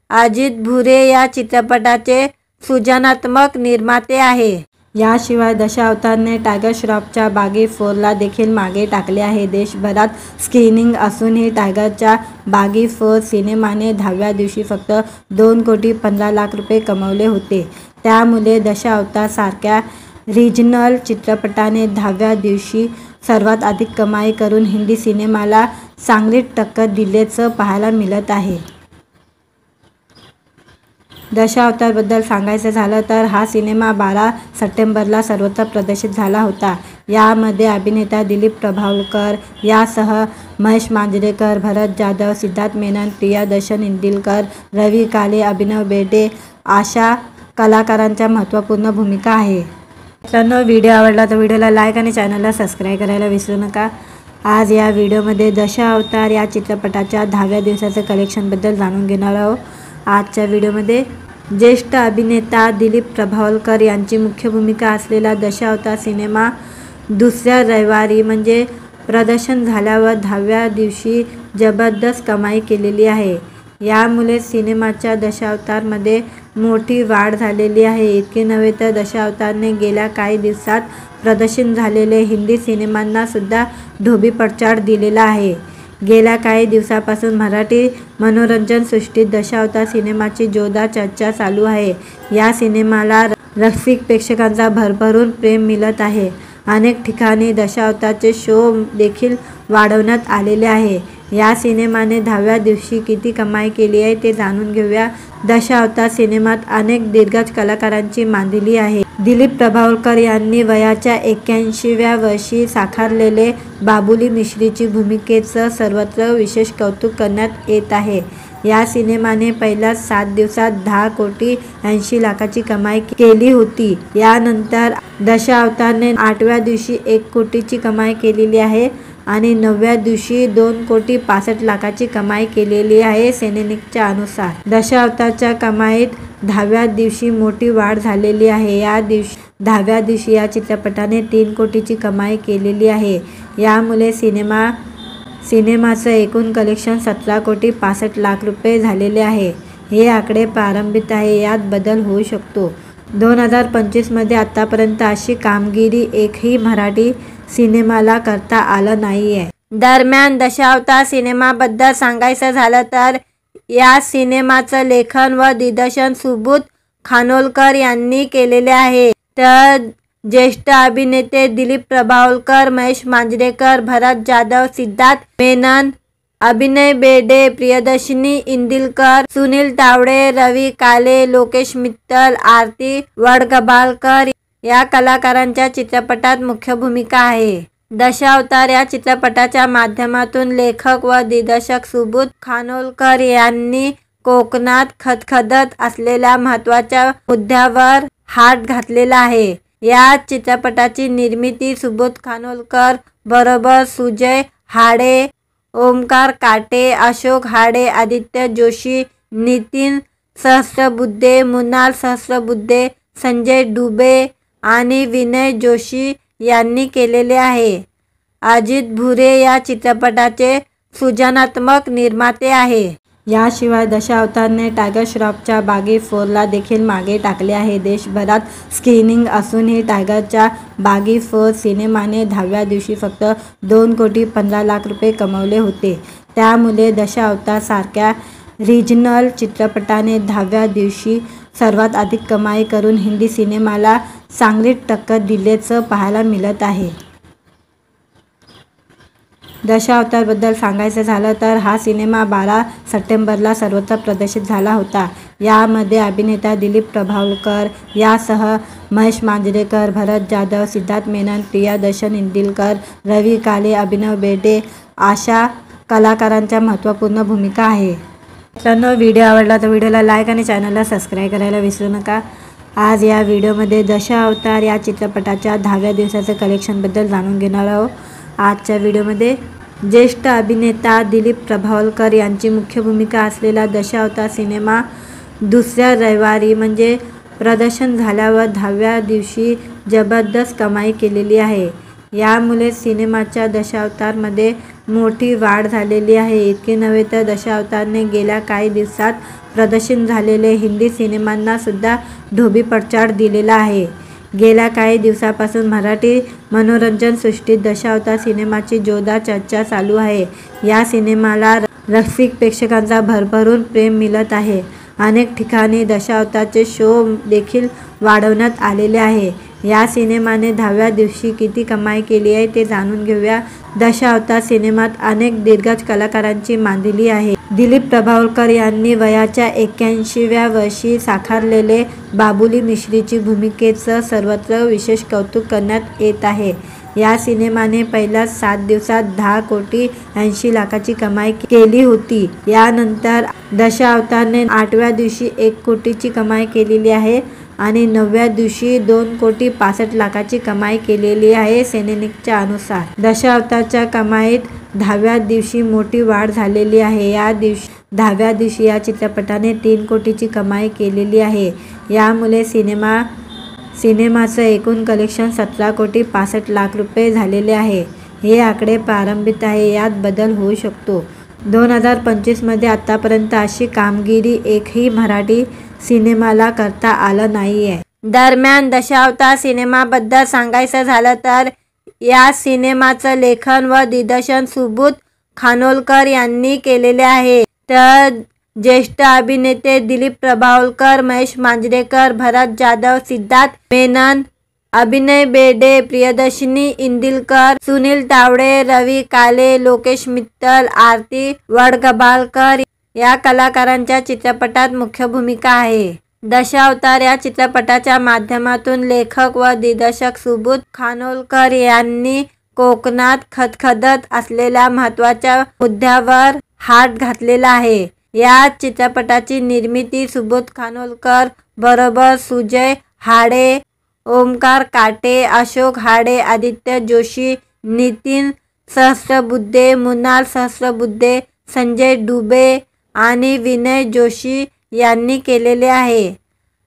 अजित भुरे या चित्रपटाचे सृजनात्मक निर्माते आहे. याशिवाय दशावतारने टायगर श्रॉफच्या बागी 4ला देखील मागे टाकले आहे. देशभरात स्क्रीनिंग असूनही टायगरच्या बागी 4 सिनेमाने 10व्या दिवशी फक्त 2,15,00,000 रुपये कमवले होते. त्यामुळे दशावतारसारख्या रिजनल चित्रपटाने 10व्या दिवशी सर्वात अधिक कमाई करून हिंदी सिनेमाला चांगली टक्कर दिल्याचं पाहायला मिळत आहे. दशावतारबद्दल सांगायचं झालं तर हा सिनेमा 12 सप्टेंबरला सर्वत्र प्रदर्शित झाला होता. यामध्ये अभिनेता दिलीप प्रभावळकर यासह महेश मांजरेकर, भरत जाधव, सिद्धार्थ मेनन, प्रियदर्शन इंदिलकर, रवी काले, अभिनव बेर्डे अशा कलाकारांच्या महत्त्वपूर्ण भूमिका आहे. मित्रांनो, व्हिडिओ आवडला तर व्हिडिओला लाईक आणि चॅनलला सबस्क्राईब करायला विसरू नका. आज या व्हिडिओमध्ये दशावतार या चित्रपटाच्या 10व्या दिवसाचं कलेक्शनबद्दल जाणून घेणार आहोत. आजच्या व्हिडिओमध्ये ज्येष्ठ अभिनेता दिलीप प्रभावळकर यांची मुख्य भूमिका असलेला दशावतार सिनेमा दुसऱ्या रविवारी म्हणजे प्रदर्शन झाल्यावर 10व्या दिवशी जबरदस्त कमाई केलेली आहे. यामुळे सिनेमाच्या दशावतारमध्ये मोठी वाढ झालेली आहे. इतके नव्हे तर दशावतारने गेल्या काही दिवसात प्रदर्शित झालेले हिंदी सिनेमांना सुद्धा धोबीपछाड दिलेला आहे. गेल्या काही दिवसापासून मराठी मनोरंजन सृष्टीत दशावतार सिनेमाची जोरदार चर्चा चालू आहे. या सिनेमाला रसिक प्रेक्षकांचा भरभरून प्रेम मिळत आहे. अनेक ठिकाणी दशावतारचे शो देखील वाढवण्यात आलेले आहे. या सिनेमाने 10व्या दिवशी किती कमाई केली आहे ते जाणून घेऊया. दशावतार सिनेमात अनेक दिग्गज कलाकारांची मांदिली आहे. दिलीप प्रभावळकर यांनी वयाच्या 81व्या वर्षी साकारलेले बाबुली मिश्रीची भूमिकेचं सर्वत्र विशेष कौतुक करण्यात येत आहे. या सिनेमाने पहिल्याच 7 दिवसात 10 कोटी 80 लाखाची कमाई केली होती. यानंतर दशावतारने 8व्या दिवशी 1 कोटीची कमाई केलेली आहे आणि 9व्या दिवशी 2 कोटी 65 लाखाची कमाई केलेली आहे. सिनेनिकच्या अनुसार दशावतारच्या कमाईत 10व्या दिवशी मोठी वाढ झालेली आहे. 10व्या दिवशी या चित्रपटाने 3 कोटीची कमाई केलेली आहे. यामुळे सिनेमाचं एकूण कलेक्शन 17 कोटी 65 लाख रुपये झालेले आहे. हे आकडे प्रारंभिक आहे, यात बदल होऊ शकतो. 2025मध्ये आतापर्यंत अशी कामगिरी एकही मराठी सिनेमाला करता आलं नाहीये. दरम्यान दशावतार सिनेमाबद्दल सांगायचं झालं तर या सिनेमाचं लेखन व दिग्दर्शन सुबोध खानोलकर यांनी केलेले आहे. तर ज्येष्ठ अभिनेते दिलीप प्रभावळकर, महेश मांजरेकर, भरत जाधव, सिद्धार्थ मेनन, अभिनव बेर्डे, प्रियदर्शनी इंदिलकर, सुनील तावडे, रवी काले, लोकेश मित्तल, आरती वडगबालकर या कलाकारांच्या चित्रपटात मुख्य भूमिका आहे. दशावतार या चित्रपटाच्या माध्यमातून लेखक व दिग्दर्शक सुबोध खानोलकर यांनी कोकणात खदखदत असलेल्या महत्त्वाच्या मुद्द्यावर हात घातलेला आहे. या चित्रपटाची निर्मिती सुबोध खानोलकर बरोबर सुजय हाडे, ओमकार काटे, अशोक हाडे, आदित्य जोशी, नितीन सहस्रबुद्धे, मुनाल सहस्रबुद्धे, संजय डुबे आणि विनय जोशी यांनी केलेले आहे. अजित भुरे या चित्रपटाचे सृजनात्मक निर्माते आहे. याशिवाय दशावतारने टायगर श्रॉफच्या बागी 4ला देखील मागे टाकले आहे. देशभरात स्क्रीनिंग असूनही टायगरच्या बागी 4 सिनेमाने 10व्या दिवशी फक्त 2 कोटी 15 लाख रुपये कमवले होते. त्यामुळे दशावतार सारख्या रिजनल चित्रपटाने 10व्या दिवशी सर्वात अधिक कमाई करून हिंदी सिनेमाला चांगली टक्कर दिल्याचं पाहायला मिळत आहे. दशावतारबद्दल सांगायचं झालं तर हा सिनेमा 12 सप्टेंबरला सर्वत्र प्रदर्शित झाला होता. यामध्ये अभिनेता दिलीप प्रभावळकर यासह महेश मांजरेकर, भरत जाधव, सिद्धार्थ मेनन, प्रियदर्शन इंदिलकर, रवी काले, अभिनव बेर्डे अशा कलाकारांच्या महत्त्वपूर्ण भूमिका आहे. मित्रांनो, व्हिडिओ आवडला तर व्हिडिओला लाईक आणि चॅनलला सबस्क्राईब करायला विसरू नका. आज या व्हिडिओमध्ये दशावतार या चित्रपटाच्या 10व्या दिवसाचं कलेक्शनबद्दल जाणून घेणार आहोत. आजच्या व्हिडिओमध्ये ज्येष्ठ अभिनेता दिलीप प्रभावळकर यांची मुख्य भूमिका असलेला दशावतार सिनेमा दुसऱ्या रविवारी म्हणजे प्रदर्शन झाल्यावर 10व्या दिवशी जबरदस्त कमाई केलेली आहे. यामुळे सिनेमाच्या दशावतारमध्ये मोठी वाढ झालेली आहे. इतके नव्हे तर दशावतारने गेल्या काही दिवसात प्रदर्शित झालेले हिंदी सिनेमांना सुद्धा धोबीपछाड दिलेला आहे. गेल्या काही दिवसापासून मराठी मनोरंजन सृष्टीत दशावतार सिनेमाची जोरदार चर्चा चालू आहे. या सिनेमाला रसिक प्रेक्षकांचा भरभरून प्रेम मिळत आहे. अनेक ठिकाणी दशावतारचे शो देखील वाढवण्यात आलेले आहे. या सिनेमाने 10व्या दिवशी किती कमाई केली आहे ते जाणून घेऊया। दशावतार सिनेमात अनेक दिग्गज कलाकारांची मांदिली आहे। दिलीप प्रभावळकर यांनी वयाच्या 81व्या वर्षी साकारलेले बाबुली मिश्रीची भूमिकेचं सर्वत्र विशेष कौतुक करण्यात येत आहे। या सिनेमाने पहिल्याच 7 दिवसात 10,80,00,000ची कमाई केली होती। यानंतर दशावतारने 8व्या दिवशी 1 कोटीची कमाई केलेली आहे आणि 9व्या दिवशी 2,65,00,000ची कमाई केलेली आहे। सेनेनिकच्या अनुसार दशावतारच्या कमाईत 10व्या दिवशी मोठी वाढ झालेली आहे। 10व्या दिवशी या चित्रपटाने 3 कोटीची कमाई केलेली आहे। यामुळे सिनेमाचं एकूण कलेक्शन 17,65,00,000 रुपये झालेले आहे। हे आकडे प्रारंभिक आहे, यात बदल होऊ शकतो। 2025 मध्ये आतापर्यंत अशी कामगिरी एकही मराठी सिनेमाला करता आलं नाहीये। दरम्यान दशावतार सिनेमाबद्दल सांगायचं झालं तर या सिनेमाचं लेखन व दिग्दर्शन सुबोध खानोलकर यांनी केलेले आहे। तर ज्येष्ठ अभिनेते दिलीप प्रभावळकर, महेश मांजरेकर, भरत जाधव, सिद्धार्थ मेनन, अभिनय बेर्डे, प्रियदर्शनी इंदिलकर, सुनील तावडे, रवी काले, लोकेश मित्तल, आरती वडगबालकर या कलाकारांच्या चित्रपटात मुख्य भूमिका आहे। दशावतार या चित्रपटाच्या माध्यमातून लेखक व दिग्दर्शक सुबोध खानोलकर यांनी कोकणात खदखदत असलेल्या महत्त्वाच्या मुद्द्यावर हात घातलेला आहे। या चित्रपटाची निर्मिती सुबोध खानोलकर बरोबर सुजय हाडे, ओमकार काटे, अशोक हाडे, आदित्य जोशी, नितीन सहस्रबुद्धे, मुनाल सहस्रबुद्धे, संजय डुबे आणि विनय जोशी यांनी केलेले आहे।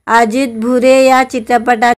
अजित भुरे या चित्रपटात